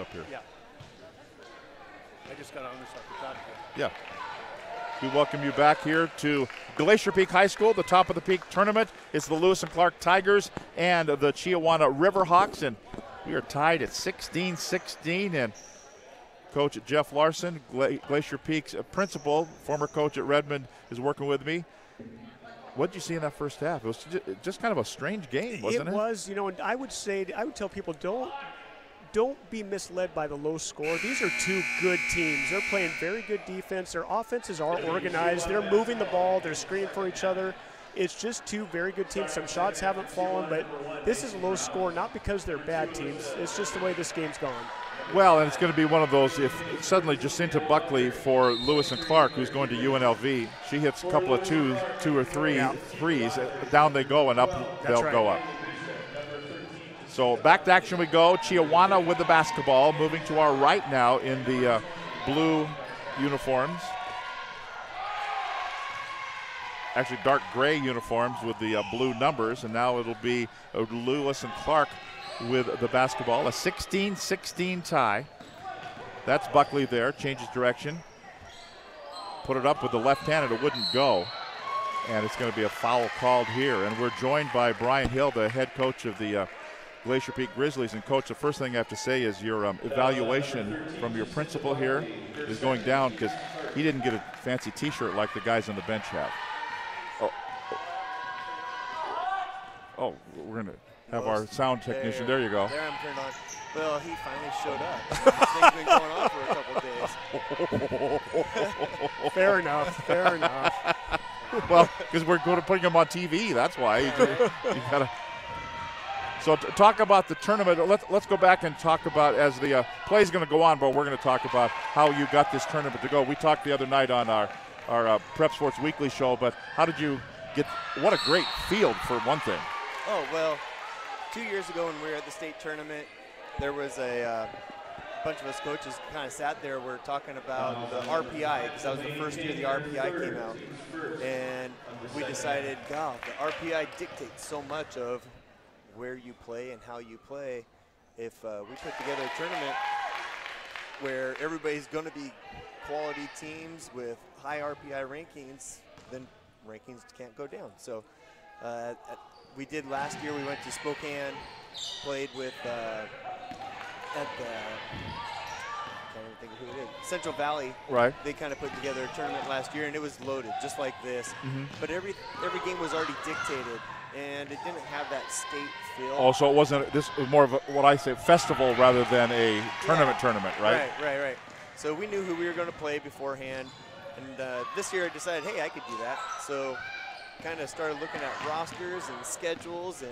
up here. Yeah. I just got on this up the top here. Yeah. We welcome you back here to Glacier Peak High School, the top of the peak tournament. It's the Lewis and Clark Tigers and the Chiawana Riverhawks, and we are tied at 16-16. And Coach Jeff Larson, Glacier Peak's principal, former coach at Redmond, is working with me. What did you see in that first half? It was just kind of a strange game, wasn't it? It was, and I would tell people don't be misled by the low score. These are two good teams. They're playing very good defense. Their offenses are organized. They're moving the ball. They're screening for each other. It's just two very good teams. Some shots haven't fallen, but this is a low score, not because they're bad teams. It's just the way this game's gone. Well, and it's going to be one of those, if suddenly Jacinta Buckley for Lewis and Clark, who's going to UNLV, she hits a couple of two or three threes, down they go and up they'll go up. So back to action we go. Chiawana with the basketball, moving to our right now in the blue uniforms. Actually dark gray uniforms with the blue numbers, and now it'll be Lewis and Clark with the basketball. A 16-16 tie. That's Buckley there, changes direction. Put it up with the left hand and it wouldn't go. And it's going to be a foul called here. And we're joined by Brian Hill, the head coach of the Glacier Peak Grizzlies. And coach, the first thing I have to say is your evaluation from your principal here is going down because he didn't get a fancy t-shirt like the guys on the bench have. Oh, we're going to have our sound technician. There you go. There I'm turned on. Well, he finally showed up. This thing's been going on for a couple of days. Fair enough. Fair enough. Well, because we're going to put him on TV. That's why. You gotta. So talk about the tournament. Let's go back and talk about, as the play is going to go on, but we're going to talk about how you got this tournament to go. We talked the other night on our Prep Sports Weekly show, but how did you get? What a great field for one thing. Oh, well, 2 years ago when we were at the state tournament, there was a bunch of us coaches kind of sat there. We're talking about the RPI, because that was the first year the RPI came out. And we decided, God, the RPI dictates so much of where you play and how you play. If we put together a tournament where everybody's going to be quality teams with high RPI rankings, then rankings can't go down. So we did last year. We went to Spokane, played with at the, I can't even think of who it is, Central Valley. Right. They kind of put together a tournament last year, and it was loaded, just like this. But every game was already dictated, and it didn't have that state feel. Oh, so it wasn't. This was more of a, what I say, festival rather than a tournament, right? Right. So we knew who we were going to play beforehand, and this year I decided, hey, I could do that. So kind of started looking at rosters and schedules and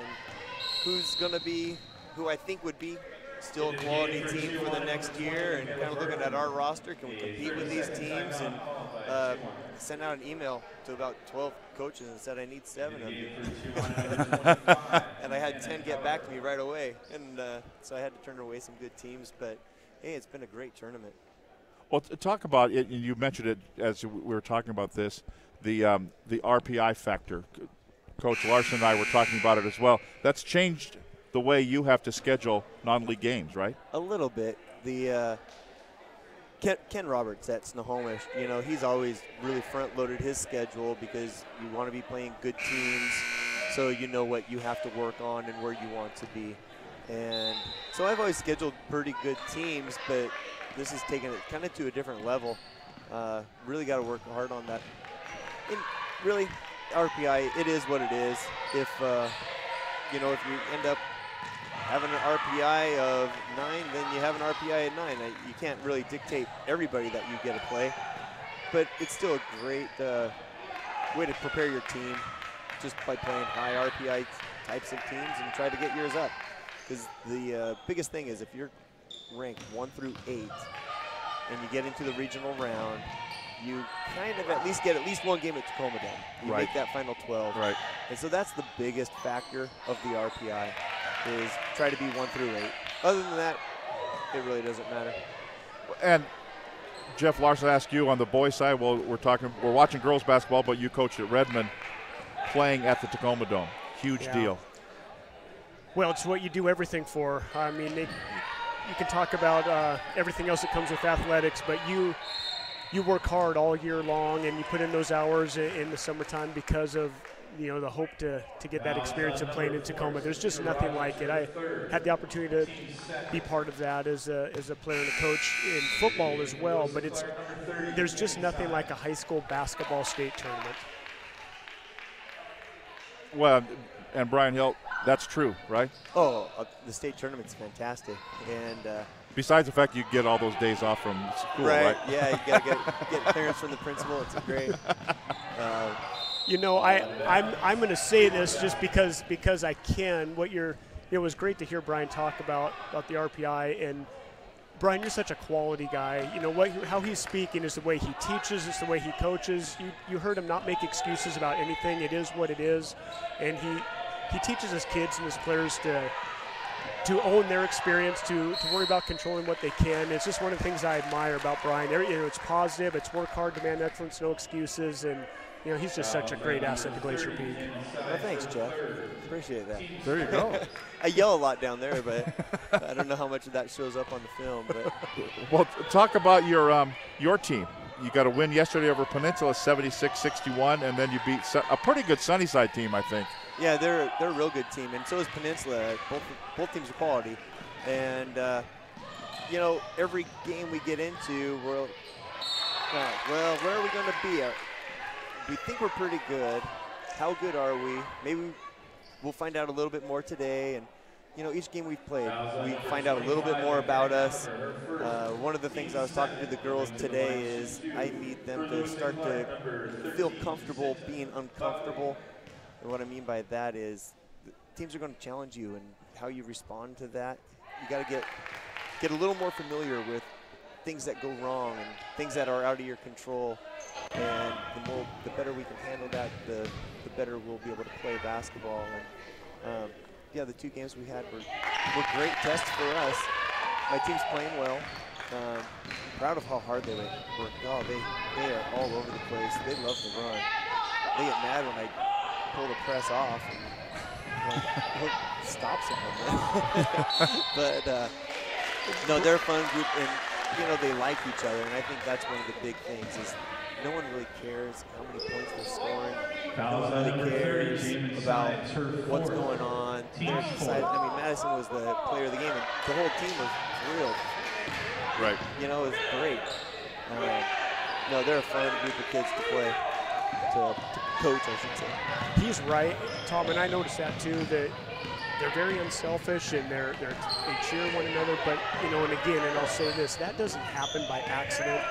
who's going to be, who I think would be still a quality team for the next year, and kind of looking at our roster, can we compete with these teams, and sent out an email to about 12 coaches and said I need 7 of you. And I had 10 get back to me right away, and so I had to turn away some good teams, but hey, it's been a great tournament. Well, talk about it, and you mentioned it as we were talking about this, the RPI factor. Coach Larson and I were talking about it as well. That's changed the way you have to schedule non-league games, right? A little bit. The Ken Roberts at Snohomish, he's always really front-loaded his schedule because you want to be playing good teams, so you know what you have to work on and where you want to be. And so I've always scheduled pretty good teams, but this has taken it kind of to a different level. Really got to work hard on that. And really, RPI, it is what it is. If you end up having an RPI of 9, then you have an RPI at 9. You can't really dictate everybody that you get to play, but it's still a great way to prepare your team just by playing high RPI types of teams and try to get yours up. Because the biggest thing is if you're ranked 1 through 8 and you get into the regional round, you kind of at least get at least one game at Tacoma Dome. You make that final 12. Right. And so that's the biggest factor of the RPI, is try to be 1 through 8. Other than that, it really doesn't matter. And Jeff Larson asked you on the boys' side. Well, we're watching girls basketball, but you coached at Redmond, playing at the Tacoma Dome. Huge deal. Well, it's what you do everything for. I mean, you can talk about everything else that comes with athletics, but you work hard all year long, and you put in those hours in the summertime because of the hope to get that experience of playing in Tacoma. There's just nothing like it. I had the opportunity to be part of that as a player and a coach in football as well, but there's just nothing like a high school basketball state tournament. Well, and Brian Hill, that's true, right? Oh, the state tournament's fantastic, and besides the fact you get all those days off from school, right? Yeah, you gotta get clearance from the principal. It's great. I'm going to say this just because I can. It was great to hear Brian talk about the RPI, and Brian, you're such a quality guy. How he's speaking is the way he teaches, it's the way he coaches. You heard him not make excuses about anything. It is what it is, and he teaches his kids and his players to own their experience, to worry about controlling what they can. It's just one of the things I admire about Brian. It's positive, it's work hard, demand excellence, no excuses, and he's just such a great asset to Glacier Peak. Well, thanks, Jeff. Appreciate that. There you go. I yell a lot down there, but I don't know how much of that shows up on the film. But well, talk about your team. You got a win yesterday over Peninsula, 76-61, and then you beat a pretty good Sunnyside team, I think. Yeah, they're a real good team, and so is Peninsula. Both teams are quality, and every game we get into, well, where are we going to be? We think we're pretty good. How good are we? Maybe we'll find out a little bit more today. And, each game we've played, we find out a little bit more about us. One of the things I was talking to the girls today is I need them to start to feel comfortable being uncomfortable. And what I mean by that is teams are going to challenge you, and how you respond to that. You got to get a little more familiar with things that go wrong and things that are out of your control. And the better we can handle that, the better we'll be able to play basketball. And the 2 games we had were great tests for us. My team's playing well. I'm proud of how hard they work. Oh, they are all over the place. They love to run. They get mad when I pull the press off and stop someone. But no, they're a fun group, and they like each other. And I think that's one of the big things is no one really cares how many points they're scoring. No one really cares about what's going on. Madison was the player of the game, and the whole team was thrilled. Right. It was great. No, they're a fun group of kids to play, to coach, I should say. He's right, Tom, and I noticed that too, that they're very unselfish and they cheer one another, but, and I'll say this, that doesn't happen by accident.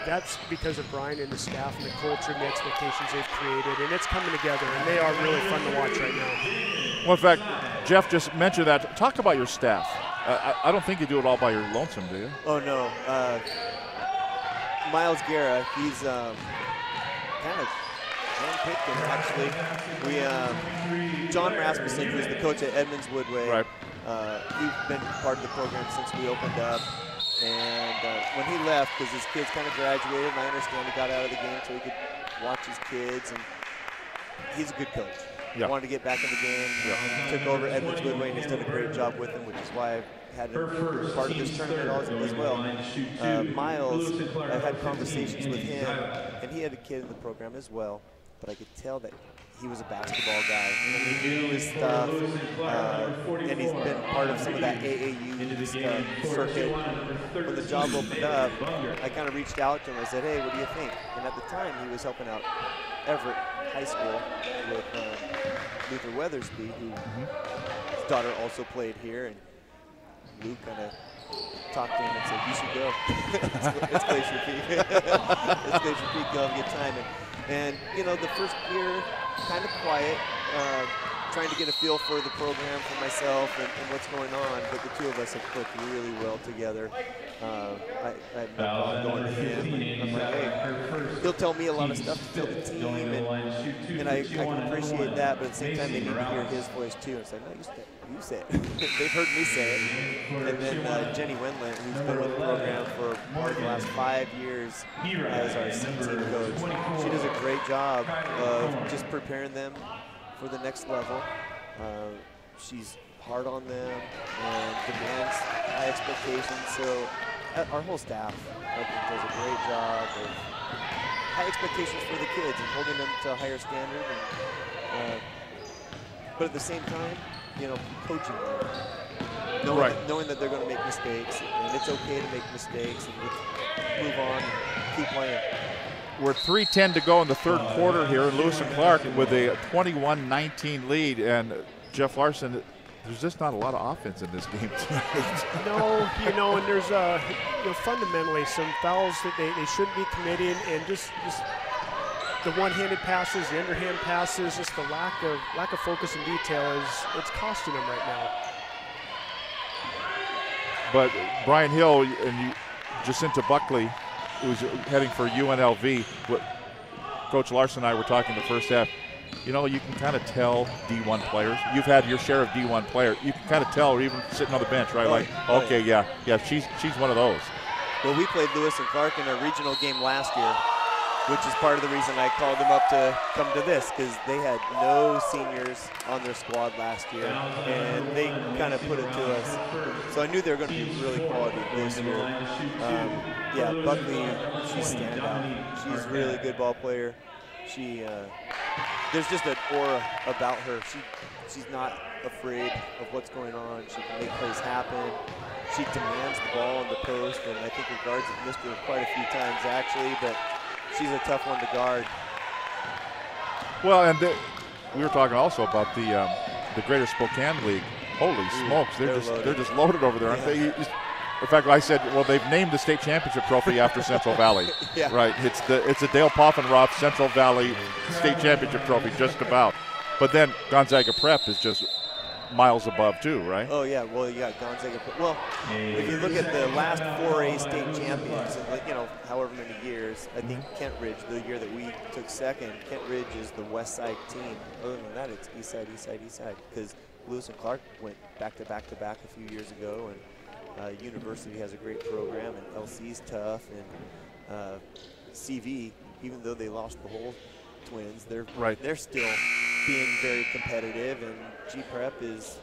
That's because of Brian and the staff and the culture and the expectations they've created, and it's coming together, and they are really fun to watch right now. Well, in fact, Jeff just mentioned that. Talk about your staff. I don't think you do it all by your lonesome, do you? Oh, no. Miles Guerra, he's kind of handpicked him, actually. John Rasmussen, who's the coach at Edmonds Woodway, right. He's been part of the program since we opened up. And when he left, because his kids kind of graduated, and I understand he got out of the game so he could watch his kids, and he's a good coach. Yeah. Wanted to get back in the game. Yeah. Took over Edmonds Woodway, and he's done a great job with him, which is why I've had him part of this tournament as well. Miles, I've had conversations with him, and he had a kid in the program as well, but I could tell that he was a basketball guy. He knew his stuff, and he's been part of some of that AAU circuit. When the job opened up, I kind of reached out to him. I said, hey, what do you think? And at the time, he was helping out Everett High School with Luther Weathersby, whose daughter also played here. And Luke kind of talked to him and said, you should go. It's Glacier Peak. It's Glacier Peak. Go have a good time. And the first year, kind of quiet, trying to get a feel for the program for myself and what's going on, but the two of us have clicked really well together. I have no problem going to him. I'm like, hey, he'll tell me a lot of stuff to tell the team, and I can appreciate that, but at the same time, they need to hear his voice too. And say, no, you say it. They've heard me say it. And then Jenny Wendland, who's been with the program for the last 5 years as our C-team coach, she does a great job of just preparing them for the next level. She's hard on them and demands high expectations. So our whole staff, I think, does a great job of high expectations for the kids and holding them to a higher standard. And, but at the same time, you know, coaching them, knowing that they're going to make mistakes, and it's okay to make mistakes, and move on and keep playing. We're 3:10 to go in the third quarter here, and Lewis and Clark with a 21-19 lead. And Jeff Larson, there's just not a lot of offense in this game tonight. No, you know, and there's fundamentally some fouls that they shouldn't be committing, and just the one-handed passes, the underhand passes, just the lack of focus and detail it's costing them right now. But Brian Hill and Jacinta Buckley, who's heading for UNLV, Coach Larson and I were talking the first half. You know, you can kind of tell D1 players. You've had your share of D1 players. You can kind of tell, even sitting on the bench, right? She's one of those. Well, we played Lewis and Clark in a regional game last year, which is part of the reason I called them up to come to this, because they had no seniors on their squad last year, and they kind of put it to us. So I knew they were going to be really quality this year. Yeah, Buckley, she's standout. She's a really good ball player. There's just an aura about her. She's not afraid of what's going on. She can make plays happen. She demands the ball on the post, and I think her guards have missed her quite a few times actually, but she's a tough one to guard. Well, and we were talking also about the Greater Spokane League. Holy smokes, they're just loaded over there, aren't they? In fact, I said, well, they've named the state championship trophy after Central Valley. Yeah. Right, it's a Dale Poffenroth Central Valley state championship trophy, just about. But then Gonzaga Prep is just miles above too, right? Oh yeah, well you got Gonzaga. Well, if you look at the last 4A state champions, you know, however many years, I think Kent Ridge, the year that we took second, Kent Ridge is the West Side team. Other than that, it's East Side, East Side, East Side. Because Lewis and Clark went back to back to back a few years ago, and University has a great program, and LC's tough, and CV, even though they lost the whole Twins, they're still being very competitive, and G-Prep is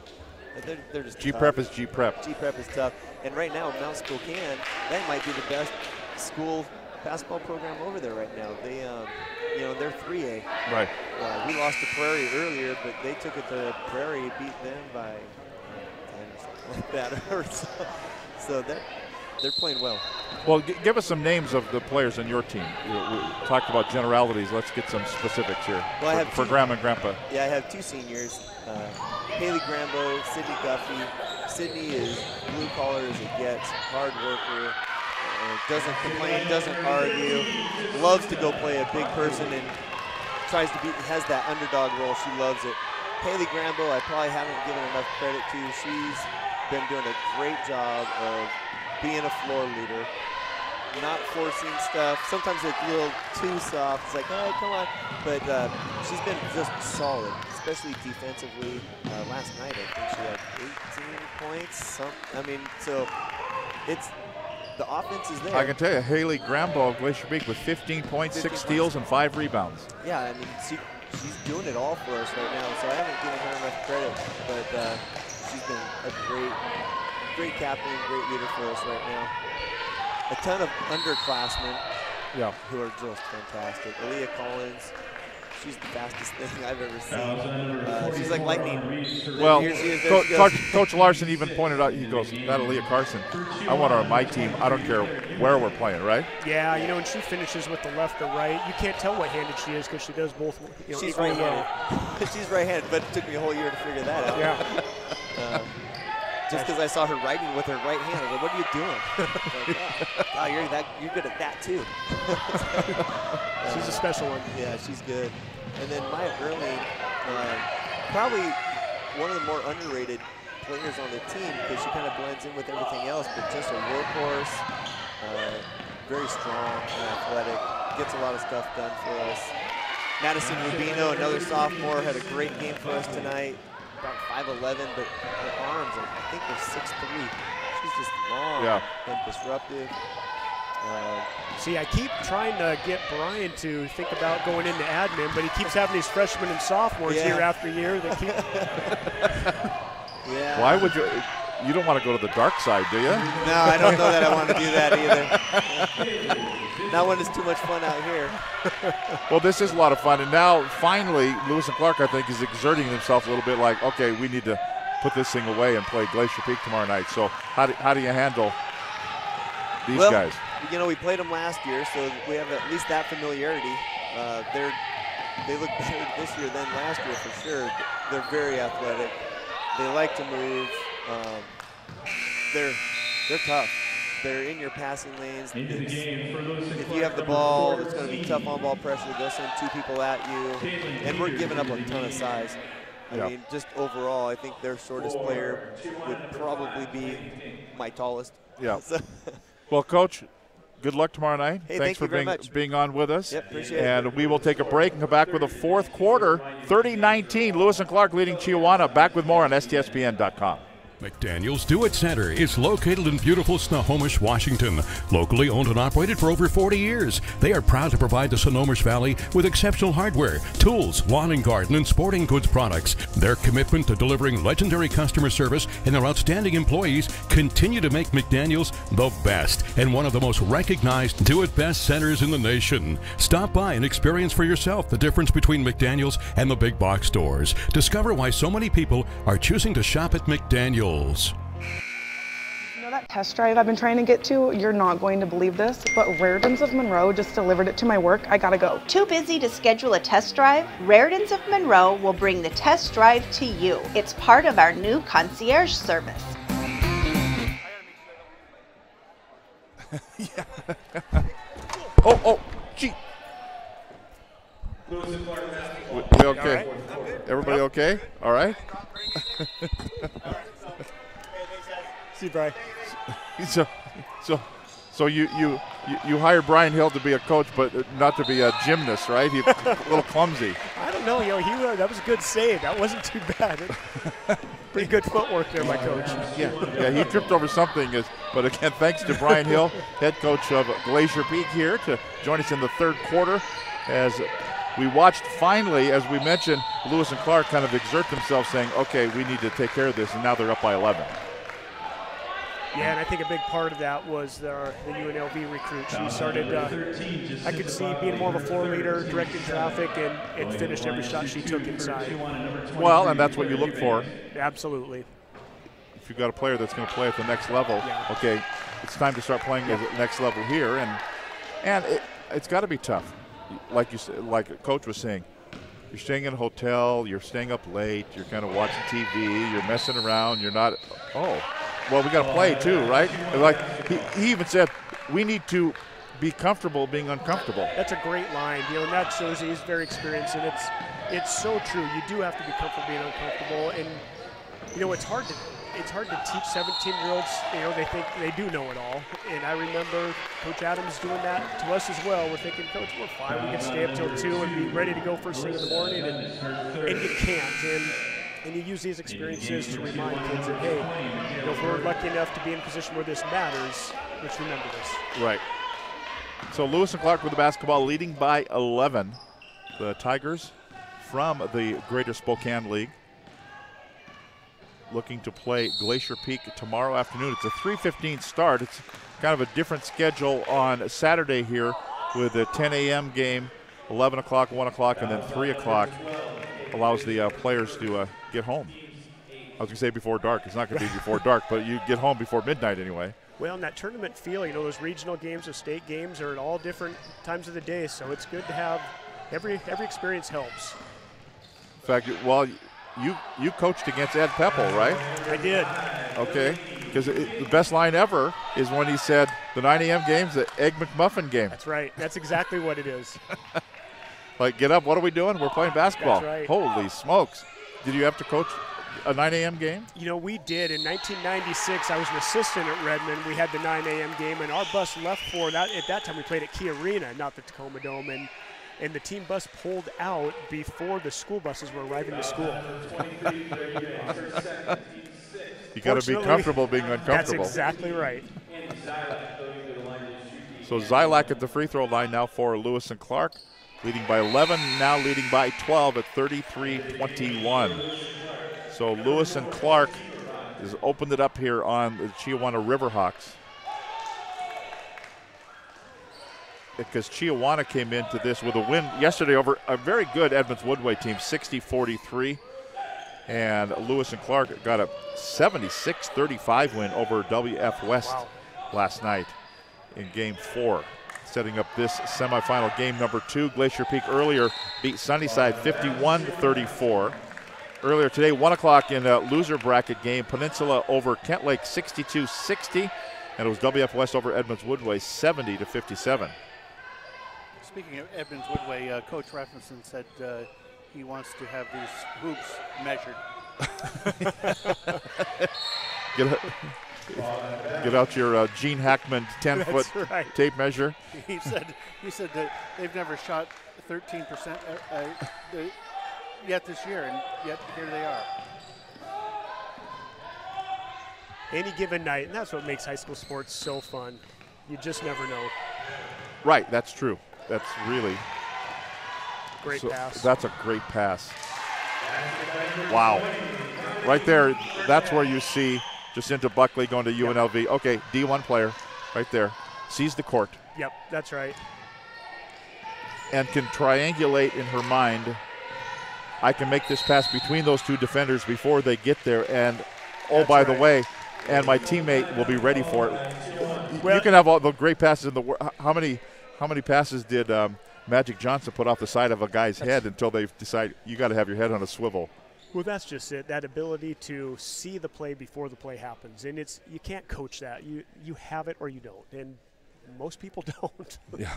they're just G-Prep is G-Prep. G-Prep is tough, and right now Mount Spokane, that might be the best school basketball program over there right now. They you know, they're 3A. Right. We lost to Prairie earlier, but they took it to Prairie, beat them by 10 or something like that. So they're playing well. Well, give us some names of the players on your team. We talked about generalities. Let's get some specifics here. Well, for Grandma and Grandpa. Yeah, I have two seniors, Haley Grambo, Sydney Guffey. Sydney is blue collar as it gets, hard worker, doesn't complain, doesn't argue, loves to go play a big person and tries to has that underdog role. She loves it. Haley Grambo, I probably haven't given enough credit to. She's been doing a great job of being a floor leader, not forcing stuff. Sometimes it's a little too soft. It's like, oh, come on. But she's been just solid, especially defensively. Last night, I think she had 18 points. So it's the offense is there. I can tell you, Haley Grambo of Glacier Peak with 15 points, 6 steals, and 5 rebounds. Yeah, I mean, she's doing it all for us right now, so I haven't given her enough credit. But she's been a great captain, great leader for us right now. A ton of underclassmen who are just fantastic. Aaliyah Collins, she's the fastest thing I've ever seen. She's like lightning. Well, Coach Larson even pointed out, he goes, that Aaliyah Carson, I want her on my team. I don't care where we're playing, right? Yeah, you know, and she finishes with the left or right. You can't tell what handed she is because she does both. You know, she's right-handed. She's right-handed, but it took me a whole year to figure that out. Yeah. Just because I saw her writing with her right hand, I go, what are you doing? Like, oh, you're good at that too. She's a special one. Yeah, she's good. And then Maya Early, probably one of the more underrated players on the team because she kind of blends in with everything else, but just a workhorse, very strong and athletic, gets a lot of stuff done for us. Madison Rubino, another sophomore, had a great game for us tonight. About 5'11", but her arms, I think they're 6'3". She's just long and disruptive. See, I keep trying to get Brian to think about going into admin, but he keeps having these freshmen and sophomores year after year that keep. Yeah. Why would you? You don't want to go to the dark side, do you? No, I don't know that I want to do that either. Not when it's too much fun out here. Well, this is a lot of fun. And now, finally, Lewis and Clark, I think, is exerting themselves a little bit like, okay, we need to put this thing away and play Glacier Peak tomorrow night. So how do you handle these guys? You know, we played them last year, so we have at least that familiarity. They look better this year than last year for sure. They're very athletic. They like to move. They're tough. They're in your passing lanes. If you have the ball, it's going to be tough on-ball pressure. They'll send 2 people at you, and we're giving up a ton of size. I mean, just overall, I think their shortest player would probably be my tallest. Yeah. Well, Coach, good luck tomorrow night. Hey, Thanks for being on with us. Yep, appreciate it. And we will take a break and come back with the fourth quarter. 30-19, Lewis and Clark leading Chiawana. Back with more on STSPN.com. McDaniel's Do-It Center is located in beautiful Snohomish, Washington. Locally owned and operated for over 40 years, they are proud to provide the Snohomish Valley with exceptional hardware, tools, lawn and garden, and sporting goods products. Their commitment to delivering legendary customer service and their outstanding employees continue to make McDaniel's the best and one of the most recognized do-it-best centers in the nation. Stop by and experience for yourself the difference between McDaniel's and the big box stores. Discover why so many people are choosing to shop at McDaniel's. You know that test drive I've been trying to get to? You're not going to believe this, but Raritan's of Monroe just delivered it to my work. I gotta go. Too busy to schedule a test drive? Raritan's of Monroe will bring the test drive to you. It's part of our new concierge service. Oh, gee. We okay? Everybody okay? All right? See, Brian. So you hired Brian Hill to be a coach, but not to be a gymnast, right? He's a little clumsy. I don't know, that was a good save. That wasn't too bad. Pretty good footwork there, my coach. Yeah, he tripped over something. But again, thanks to Brian Hill, head coach of Glacier Peak, here to join us in the third quarter as we watched finally, as we mentioned, Lewis and Clark kind of exert themselves saying, okay, we need to take care of this, and now they're up by 11. Yeah, and I think a big part of that was the UNLV recruit. She started, I could see being more of a floor leader, directing traffic, and finished every shot she took inside. Well, and that's what you look for. Absolutely. If you've got a player that's going to play at the next level, okay, it's time to start playing at the next level here, and it's got to be tough. Like you said, like Coach was saying, you're staying in a hotel, you're staying up late, you're kind of watching TV, you're messing around, you're not. Well, we got to play too, right? Like he even said, we need to be comfortable being uncomfortable. That's a great line, and that shows he's very experienced, and it's so true. You do have to be comfortable being uncomfortable, and it's hard to teach 17-year-olds. They think they do know it all, and I remember Coach Adams doing that to us as well. We're thinking, Coach, we're fine. We can stay up till 2 and be ready to go first thing in the morning, and you can't. And you use these experiences to remind kids that, hey, if we're lucky enough to be in a position where this matters, let's remember this. Right. So Lewis and Clark with the basketball, leading by 11. The Tigers from the Greater Spokane League looking to play Glacier Peak tomorrow afternoon. It's a 3:15 start. It's kind of a different schedule on Saturday here with a 10 a.m. game, 11 o'clock, 1 o'clock, and then 3 o'clock. Allows the players to get home. I was going to say before dark. It's not going to be before dark, but you get home before midnight anyway. Well, in that tournament feel, those regional games, those state games are at all different times of the day, so it's good to have every experience helps. In fact, you coached against Ed Peppel, right? I did. Okay, because the best line ever is when he said the 9 a.m. game's the Egg McMuffin game. That's right. That's exactly what it is. Like, get up, what are we doing? We're playing basketball. That's right. Holy smokes. Did you have to coach a 9 a.m. game? We did. In 1996, I was an assistant at Redmond. We had the 9 a.m. game, and our bus left for that. At that time, we played at Key Arena, not the Tacoma Dome, and the team bus pulled out before the school buses were arriving to school. You got to be comfortable being uncomfortable. That's exactly right. So Zylak at the free throw line now for Lewis and Clark. Leading by 11, now leading by 12 at 33-21. So Lewis and Clark has opened it up here on the Chiawana Riverhawks. Because Chiawana came into this with a win yesterday over a very good Edmonds Woodway team, 60-43. And Lewis and Clark got a 76-35 win over WF West last night in Game 4. Setting up this semifinal game number 2. Glacier Peak earlier beat Sunnyside 51-34. Earlier today, 1 o'clock in a loser bracket game, Peninsula over Kent Lake 62-60. And it was WF West over Edmonds Woodway 70-57. Speaking of Edmonds Woodway, Coach Rasmussen said he wants to have these hoops measured. Get out your Gene Hackman 10-foot tape measure. He said that they've never shot 13% yet this year, and yet here they are. Any given night, and that's what makes high school sports so fun. You just never know. Right, that's true. That's really great pass. That's a great pass. Wow. Right there, that's where you see Jacinta Buckley going to UNLV. Okay, D1 player right there. Sees the court. Yep, that's right. And can triangulate in her mind, I can make this pass between those two defenders before they get there. And, oh, by the way, and my teammate will be ready for it. Well, you can have all the great passes in the world. How many passes did Magic Johnson put off the side of a guy's head until they decide you got to have your head on a swivel? Well, that's just it. That ability to see the play before the play happens, and you can't coach that. You have it or you don't, and most people don't. Yeah.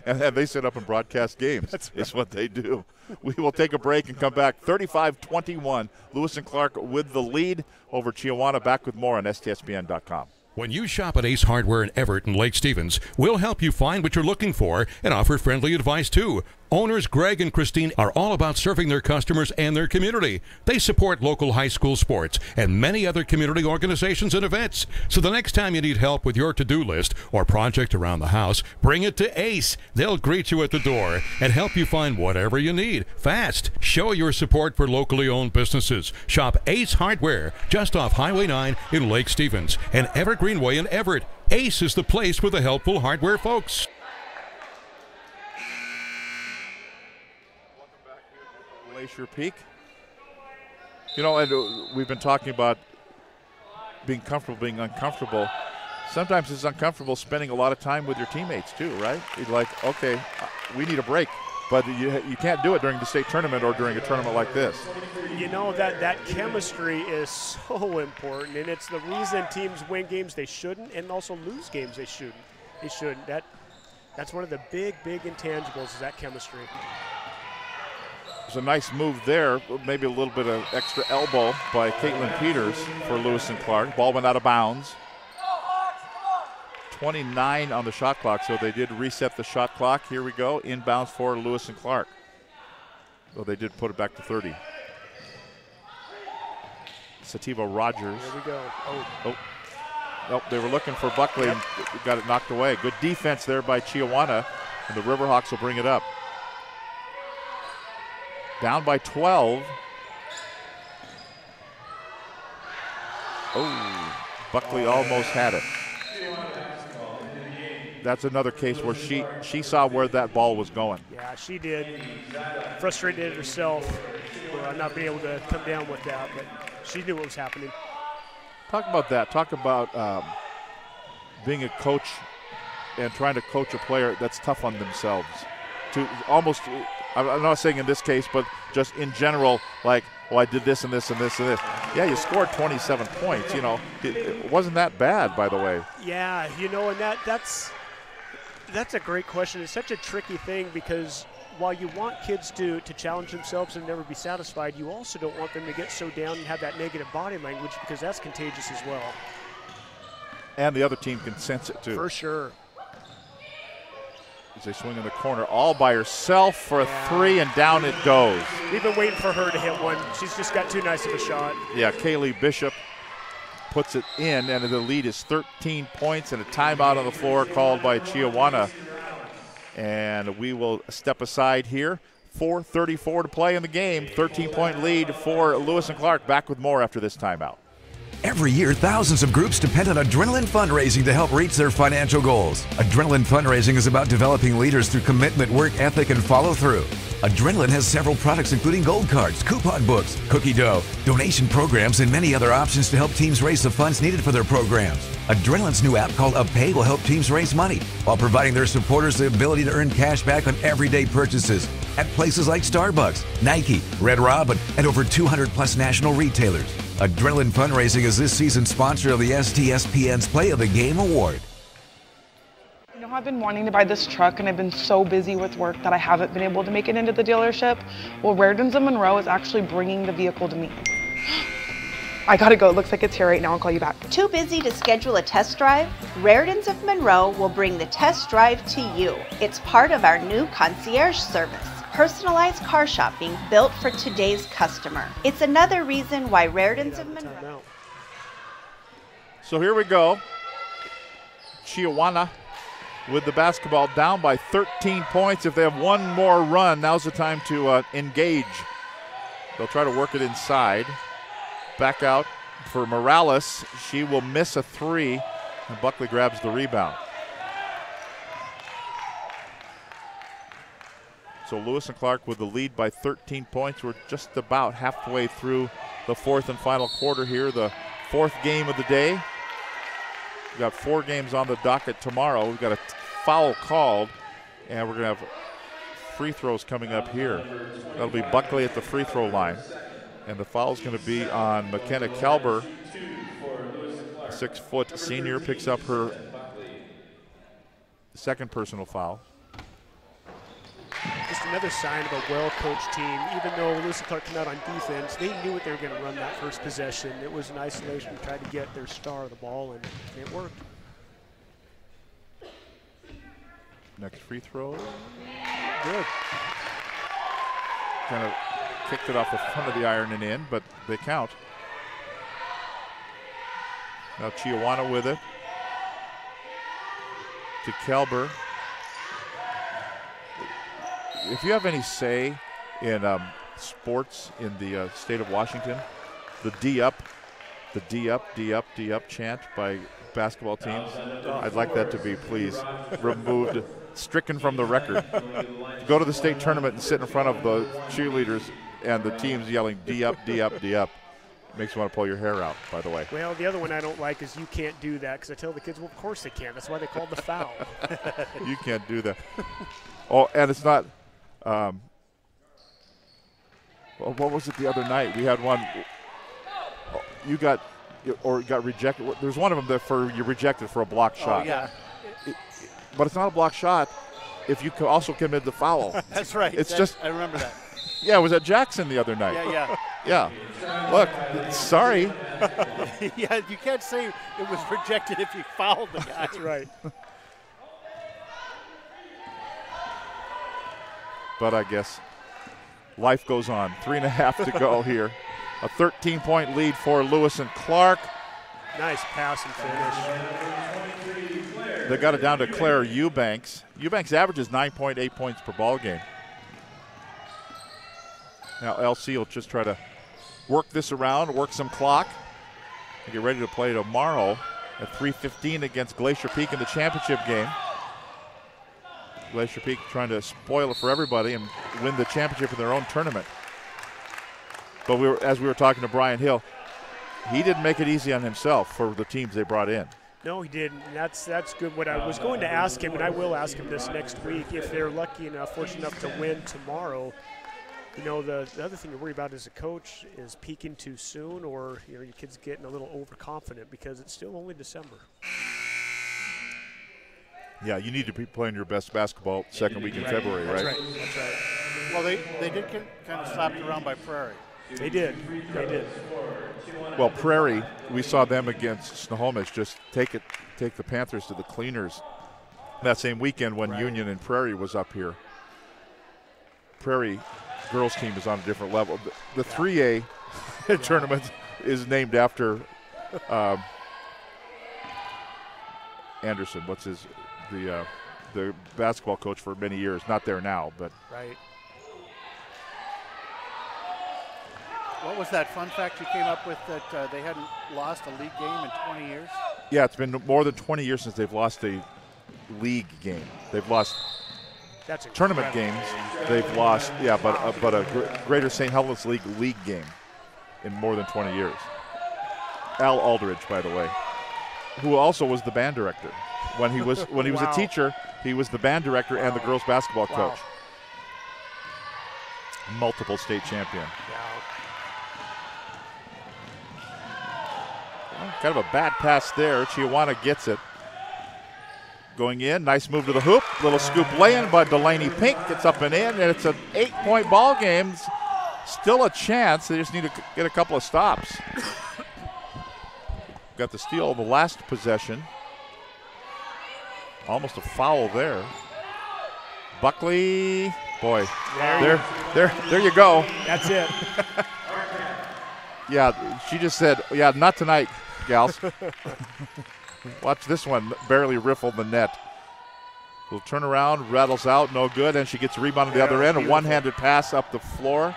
And they sit up and broadcast games. That's right. Is what they do. We will take a break and come back. 35-21. Lewis and Clark with the lead over Chiawana. Back with more on STSPN.com. When you shop at Ace Hardware in Everett and Lake Stevens, we'll help you find what you're looking for and offer friendly advice too. Owners Greg and Christine are all about serving their customers and their community. They support local high school sports and many other community organizations and events. So the next time you need help with your to-do list or project around the house, bring it to Ace. They'll greet you at the door and help you find whatever you need fast. Show your support for locally owned businesses. Shop Ace Hardware just off Highway 9 in Lake Stevens and Everett Greenway in Everett. Ace is the place for the helpful hardware folks. Glacier Peak. You know, and we've been talking about being comfortable, being uncomfortable. Sometimes it's uncomfortable spending a lot of time with your teammates too, right? You're like, okay, we need a break, but you can't do it during the state tournament or during a tournament like this. You know, that chemistry is so important, and it's the reason teams win games they shouldn't and also lose games they shouldn't. That's one of the big intangibles is that chemistry. There's a nice move there, maybe a little bit of extra elbow by Caitlin Peters for Lewis and Clark. Ball went out of bounds. 29 on the shot clock, so they did reset the shot clock. Here we go, inbounds for Lewis and Clark. So they did put it back to 30. Sativa Rogers. Here we go. Nope, they were looking for Buckley and got it knocked away. Good defense there by Chiawana, and the Riverhawks will bring it up. Down by 12. Oh, Buckley almost had it. That's another case where she saw where that ball was going. Yeah, she did. Frustrated herself for not being able to come down with that, but she knew what was happening. Talk about that. Talk about being a coach and trying to coach a player that's tough on themselves. To almost, I'm not saying in this case, but just in general, like, well, I did this and this and this and this. Yeah, you scored 27 points. You know, it wasn't that bad, by the way. Yeah, you know, and that's a great question. It's such a tricky thing because while you want kids to challenge themselves and never be satisfied, you also don't want them to get so down and have that negative body language because that's contagious as well. And the other team can sense it too. For sure. As they swing in the corner all by herself for a three, and down it goes. We've been waiting for her to hit one. She's just got too nice of a shot. Yeah, Kaylee Bishop puts it in, and the lead is 13 points, and a timeout on the floor called by Chiawana. And we will step aside here. 4:34 to play in the game. 13-point lead for Lewis and Clark. Back with more after this timeout. Every year, thousands of groups depend on Adrenaline Fundraising to help reach their financial goals. Adrenaline Fundraising is about developing leaders through commitment, work ethic, and follow through. Adrenaline has several products including gold cards, coupon books, cookie dough, donation programs, and many other options to help teams raise the funds needed for their programs. Adrenaline's new app called UpPay will help teams raise money while providing their supporters the ability to earn cash back on everyday purchases at places like Starbucks, Nike, Red Robin, and over 200 plus national retailers. Adrenaline Fundraising is this season's sponsor of the STSPN's Play of the Game Award. You know, I've been wanting to buy this truck and I've been so busy with work that I haven't been able to make it into the dealership. Well, Rairdens of Monroe is actually bringing the vehicle to me. I gotta go, it looks like it's here right now, I'll call you back. Too busy to schedule a test drive? Rairdens of Monroe will bring the test drive to you. It's part of our new concierge service. Personalized car shopping built for today's customer. It's another reason why Rairdens of Monroe. So here we go. Chiawana with the basketball, down by 13 points. If they have one more run, now's the time to engage. They'll try to work it inside. Back out for Morales. She will miss a three, and Buckley grabs the rebound. So Lewis and Clark with the lead by 13 points. We're just about halfway through the fourth and final quarter here, the fourth game of the day. We've got 4 games on the docket tomorrow. We've got a foul called, and we're going to have free throws coming up here. That'll be Buckley at the free throw line. And the foul's going to be on McKenna Kalber. A 6-foot senior picks up her second personal foul. Just another sign of a well-coached team. Even though Lewis and Clark came out on defense, they knew what they were going to run that first possession. It was an isolation to try to get their star of the ball, and it worked. Next free throw. Good. Kind of kicked it off the front of the iron and in, but they count. Now Chiawana with it. To Kalber. If you have any say in sports in the state of Washington, the D up chant by basketball teams, I'd like that to be, please, removed, stricken from the record. Go to the state tournament and sit in front of the cheerleaders and the teams yelling D up, D up, D up. Makes you want to pull your hair out, by the way. Well, the other one I don't like is you can't do that, because I tell the kids, well, of course they can. That's why they called the foul. You can't do that. Oh, and it's not. Well, what was it the other night? We had one. You got rejected. There's one of them that you rejected for a block shot. Oh, yeah. But it's not a block shot if you also commit the foul. That's right. I remember that. Yeah, it was at Jackson the other night. Yeah. Look, sorry. Yeah, you can't say it was rejected if you fouled the guy. That's right. But I guess life goes on. 3.5 to go here. A 13-point lead for Lewis and Clark. Nice pass and finish. They got it down to Claire Eubanks. Eubanks averages 9.8 points per ball game. Now LC will just try to work this around, work some clock, and get ready to play tomorrow at 3:15 against Glacier Peak in the championship game. Glacier Peak trying to spoil it for everybody and win the championship in their own tournament. But as we were talking to Brian Hill, he didn't make it easy on himself for the teams they brought in. No, he didn't. That's good. What I was going to ask him, and I will ask him this next week, if they're lucky enough, fortunate enough to win tomorrow, you know, the other thing to worry about as a coach is peaking too soon, or your kid's getting a little overconfident, because it's still only December. Yeah, you need to be playing your best basketball second week in February, right? That's right. Well, they did get kind of slapped around by Prairie. They did. Well, Prairie, we saw them against Snohomish just take the Panthers to the cleaners that same weekend when Union and Prairie was up here. Prairie girls team is on a different level. The 3A tournament is named after Anderson. What's the basketball coach for many years? Not there now, but right. What was that fun fact you came up with that they hadn't lost a league game in 20 years? Yeah, it's been more than 20 years since they've lost a league game. They've lost tournament games. They've lost, but a Greater St. Helens League game in more than 20 years. Al Aldridge, by the way, who also was the band director when he was a teacher. He was the band director and the girls basketball coach. Multiple state champion. Well, kind of a bad pass there. Chiawana gets it. Going in, nice move to the hoop. Little scoop lay-in by Delaney Pink. Gets up and in, and it's an 8-point ball game. Still a chance. They just need to get a couple of stops. Got the steal on the last possession. Almost a foul there. Buckley, boy, there you go. That's it. Yeah, she just said, yeah, not tonight, gals. Watch this one, barely riffled the net. Little turnaround, rattles out, no good, and she gets a rebound on the other end. A one-handed pass up the floor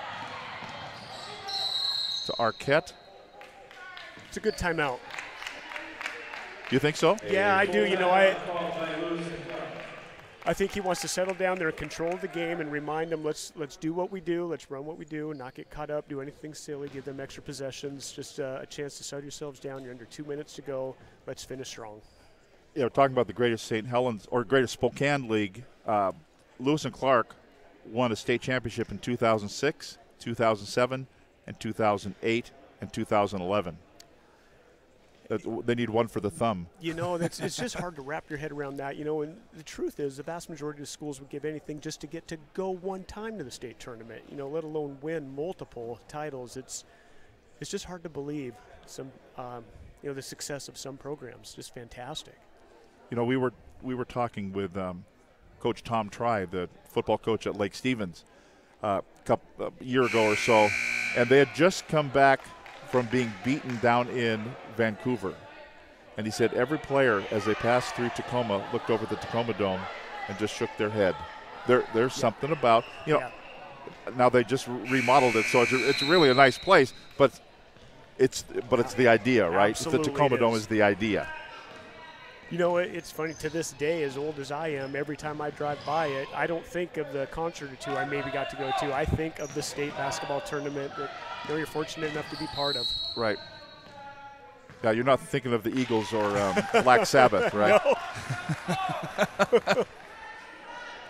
to Arquette. It's a good timeout. You think so? Yeah, I do. You know, I think he wants to settle down there and control the game and remind them, let's do what we do, let's run what we do, not get caught up, do anything silly, give them extra possessions, just a chance to settle yourselves down. You're under 2 minutes to go. Let's finish strong. Yeah, we're talking about the Greater St. Helens or Greater Spokane League. Lewis and Clark won a state championship in 2006, 2007, and 2008, and 2011. They need one for the thumb. You know, it's just hard to wrap your head around that. You know, and the truth is the vast majority of schools would give anything just to get to go one time to the state tournament, you know, let alone win multiple titles. It's just hard to believe the success of some programs. Just fantastic. You know, we were talking with Coach Tom Try, the football coach at Lake Stevens, a year ago or so, and they had just come back from being beaten down in Vancouver. And he said every player, as they passed through Tacoma, looked over the Tacoma Dome and just shook their head. There's something about, you know, now they just remodeled it, so it's really a nice place, but it's the idea, right? Absolutely, the Tacoma Dome is the idea. You know, it's funny, to this day, as old as I am, every time I drive by it, I don't think of the concert or two I maybe got to go to. I think of the state basketball tournament that you're fortunate enough to be part of. Right. Yeah, you're not thinking of the Eagles or Black Sabbath, right? No.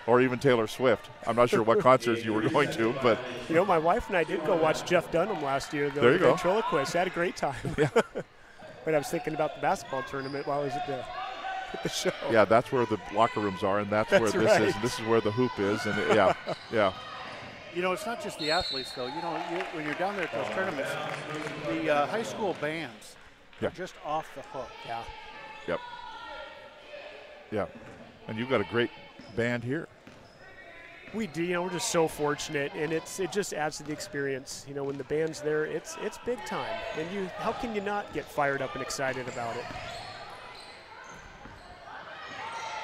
Or even Taylor Swift. I'm not sure what concerts you were going to, but. You know, my wife and I did go watch Jeff Dunham last year, there you the go. ventriloquist. I had a great time. Yeah. But I was thinking about the basketball tournament while I was at the show. Yeah, that's where the locker rooms are, and that's where this right. is. And this is where the hoop is, and yeah. You know, it's not just the athletes, though. You know, when you're down there at those tournaments, the high school bands are just off the hook. Yeah. Yep. Yeah. And you've got a great band here. We do. You know, we're just so fortunate, and it just adds to the experience. You know, when the band's there, it's big time, and how can you not get fired up and excited about it?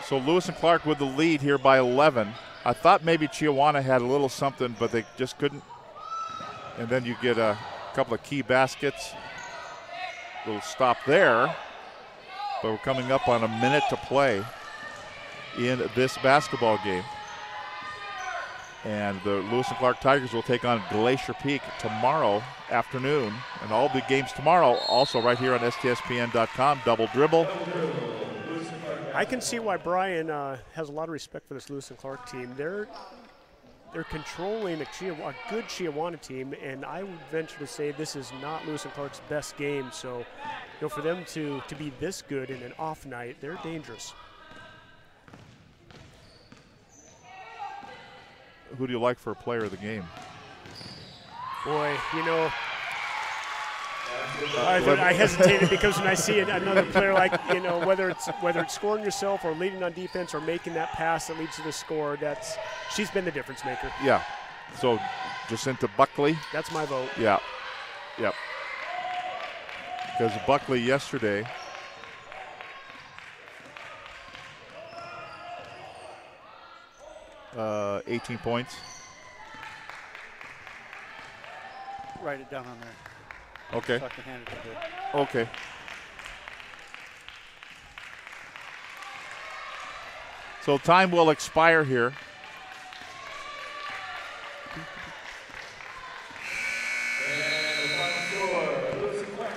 So Lewis and Clark with the lead here by 11. I thought maybe Chiawana had a little something, but they just couldn't. And then you get a couple of key baskets. Little stop there. But we're coming up on a minute to play in this basketball game. And the Lewis and Clark Tigers will take on Glacier Peak tomorrow afternoon. And all the games tomorrow also right here on STSPN.com. Double dribble. I can see why Brian has a lot of respect for this Lewis and Clark team. They're controlling a good Chiawana team, and I would venture to say this is not Lewis and Clark's best game. So, you know, for them to be this good in an off night, they're dangerous. Who do you like for a player of the game? Boy, you know, I hesitated because when I see another player like, you know, whether it's scoring yourself or leading on defense or making that pass that leads to the score, she's been the difference maker. Yeah. So Jacinta Buckley. That's my vote. Yeah. Yep. Because Buckley yesterday – 18 points. write it down on there. Okay. So I can hand it to her. Okay. So time will expire here.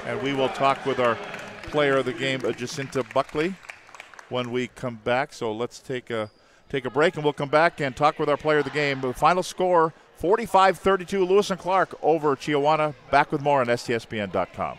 And we will talk with our player of the game, Jacinta Buckley, when we come back. So let's take a break, and we'll come back and talk with our player of the game. The final score, 45-32, Lewis and Clark over Chiawana. Back with more on STSPN.com.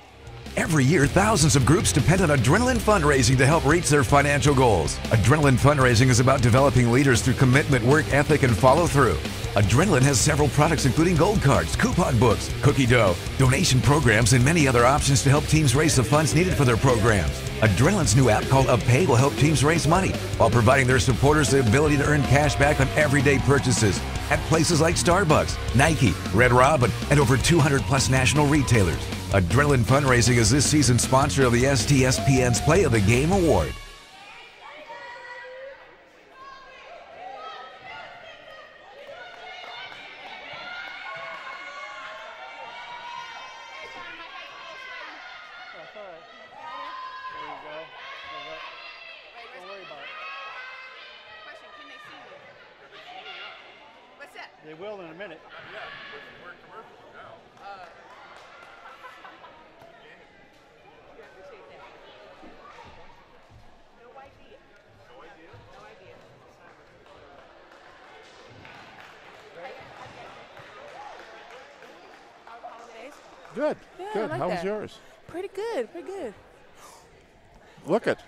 Every year, thousands of groups depend on Adrenaline Fundraising to help reach their financial goals. Adrenaline Fundraising is about developing leaders through commitment, work ethic, and follow-through. Adrenaline has several products including gold cards, coupon books, cookie dough, donation programs, and many other options to help teams raise the funds needed for their programs. Adrenaline's new app called UpPay will help teams raise money while providing their supporters the ability to earn cash back on everyday purchases at places like Starbucks, Nike, Red Robin, and over 200+ national retailers. Adrenaline Fundraising is this season's sponsor of the STSPN's Play of the Game Award. They will in a minute. Good. Yeah, Good. I like How was that. yours? Pretty good. Pretty good. Look it.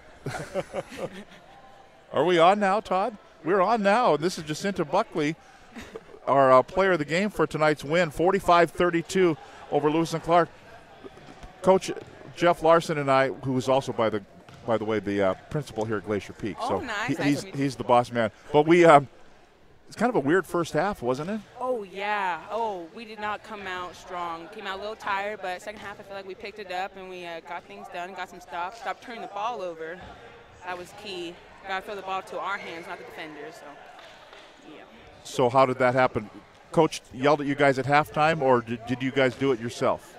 Are we on now, Todd? We're on now. This is Jacinta Buckley, our player of the game for tonight's win, 45-32 over Lewis and Clark. Coach Jeff Larson and I, who is also, by the way, the principal here at Glacier Peak. Oh, so nice. he's the boss man. But we it's kind of a weird first half, wasn't it? Oh, yeah. Oh, we did not come out strong. Came out a little tired, but second half I feel like we picked it up and we got things done, got some stops, stopped turning the ball over. That was key. Got to throw the ball to our hands, not the defenders. So, yeah. So how did that happen? Coach yelled at you guys at halftime, or did you guys do it yourself?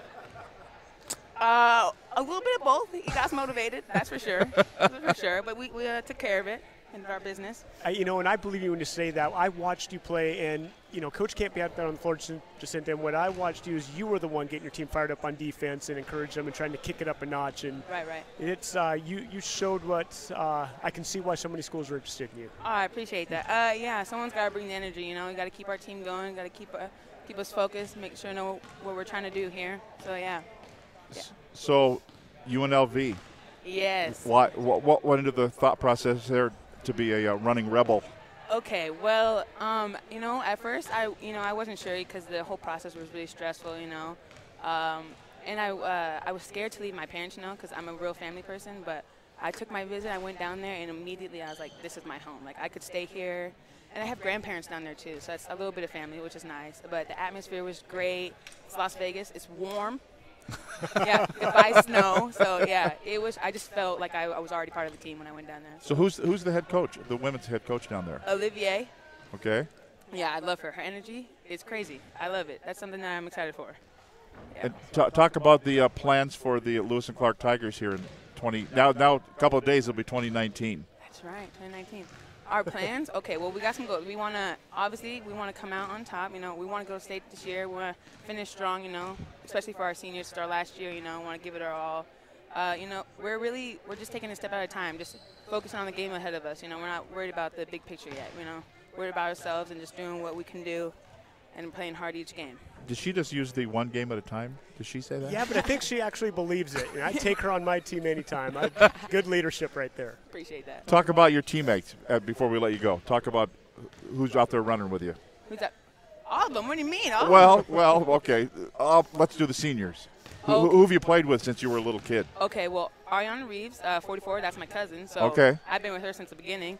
A little bit of both. He got us motivated, that's for sure. But we took care of it. Into our business. And I believe you when you say that. I watched you play, and Coach can't be out there on the floor, Jacinta. And what I watched you is you were the one getting your team fired up on defense and encourage them and trying to kick it up a notch. And right. It's you showed what I can see why so many schools are interested in you. Oh, I appreciate that. Yeah, someone's got to bring the energy. We got to keep our team going. Got to keep us focused. Make sure we know what we're trying to do here. So yeah. So, UNLV. Yes. What went into the thought process there to be a running Rebel? Okay, well, at first I wasn't sure because the whole process was really stressful, and I was scared to leave my parents, because I'm a real family person. But I took my visit, I went down there, and immediately I was like, this is my home. Like, I could stay here, and I have grandparents down there too, so that's a little bit of family, which is nice. But the atmosphere was great. It's Las Vegas. It's warm. Yeah, goodbye snow. So yeah, it was. I just felt like I was already part of the team when I went down there. So who's the head coach, the women's head coach down there? Olivier. Okay. Yeah, I love her. Her energy is crazy. I love it. That's something that I'm excited for. Yeah. And talk about the plans for the Lewis and Clark Tigers here in now a couple of days it'll be 2019. That's right, 2019. Our plans? Okay, well, we got some goals. We want to come out on top. We want to go to state this year. We want to finish strong, especially for our seniors. It's our last year, want to give it our all. We're just taking a step at a time, just focusing on the game ahead of us. We're not worried about the big picture yet, worried about ourselves and just doing what we can do and playing hard each game. Did she just use the one game at a time? Did she say that? Yeah, but I think she actually believes it. I'd take her on my team anytime. Good leadership right there. Appreciate that. Talk about your teammates before we let you go. Talk about who's out there running with you. Who's that? All of them. What do you mean? Well, okay. Let's do the seniors. Who have you played with since you were a little kid? Okay, well, Ariana Reeves, 44, that's my cousin. So okay. I've been with her since the beginning.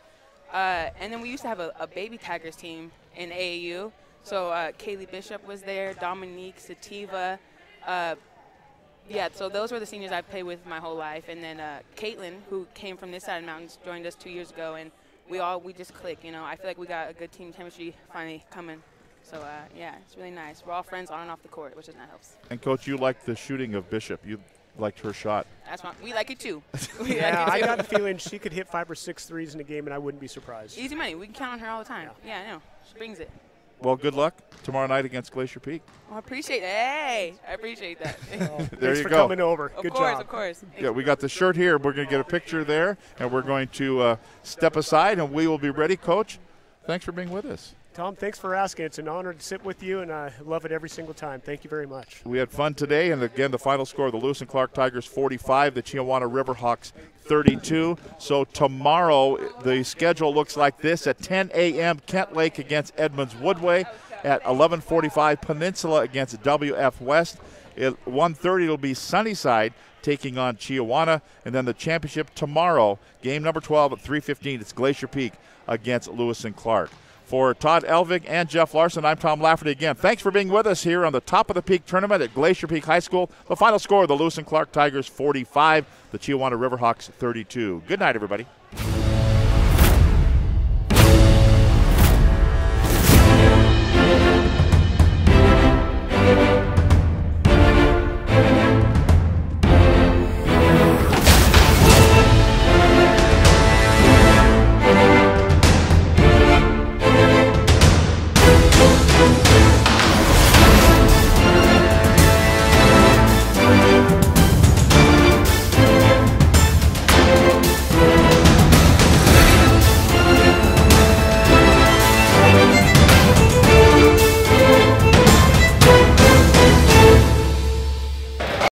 And then we used to have a baby Tigers team in AAU. So Kaylee Bishop was there, Dominique, Sativa. So those were the seniors I played with my whole life. And then Caitlin, who came from this side of the mountains, joined us 2 years ago. And we just click. I feel like we got a good team chemistry finally coming. So, yeah, it's really nice. We're all friends on and off the court, which is that helps. And, Coach, you liked the shooting of Bishop. You liked her shot. We like it, too. I got the feeling she could hit 5 or 6 threes in a game, and I wouldn't be surprised. Easy money. We can count on her all the time. Yeah, I know. She brings it. Well, good luck tomorrow night against Glacier Peak. Oh, I appreciate that. Hey, I appreciate that. There Thanks you for go. coming over. Of Good course, job. of course. Yeah, we got the shirt here. We're going to get a picture there, and we're going to step aside, and we will be ready. Coach, thanks for being with us. Tom, thanks for asking. It's an honor to sit with you, and I love it every single time. Thank you very much. We had fun today, and again, the final score, the Lewis and Clark Tigers 45, the Chiawana Riverhawks 32. So tomorrow, the schedule looks like this. At 10 a.m., Kent Lake against Edmonds Woodway. At 11:45, Peninsula against WF West. At 1:30, it'll be Sunnyside taking on Chiawana. And then the championship tomorrow, game number 12 at 3:15, it's Glacier Peak against Lewis and Clark. For Todd Elvig and Jeff Larson, I'm Tom Lafferty again. Thanks for being with us here on the Top of the Peak tournament at Glacier Peak High School. The final score, the Lewis and Clark Tigers 45, the Chiawana Riverhawks 32. Good night, everybody.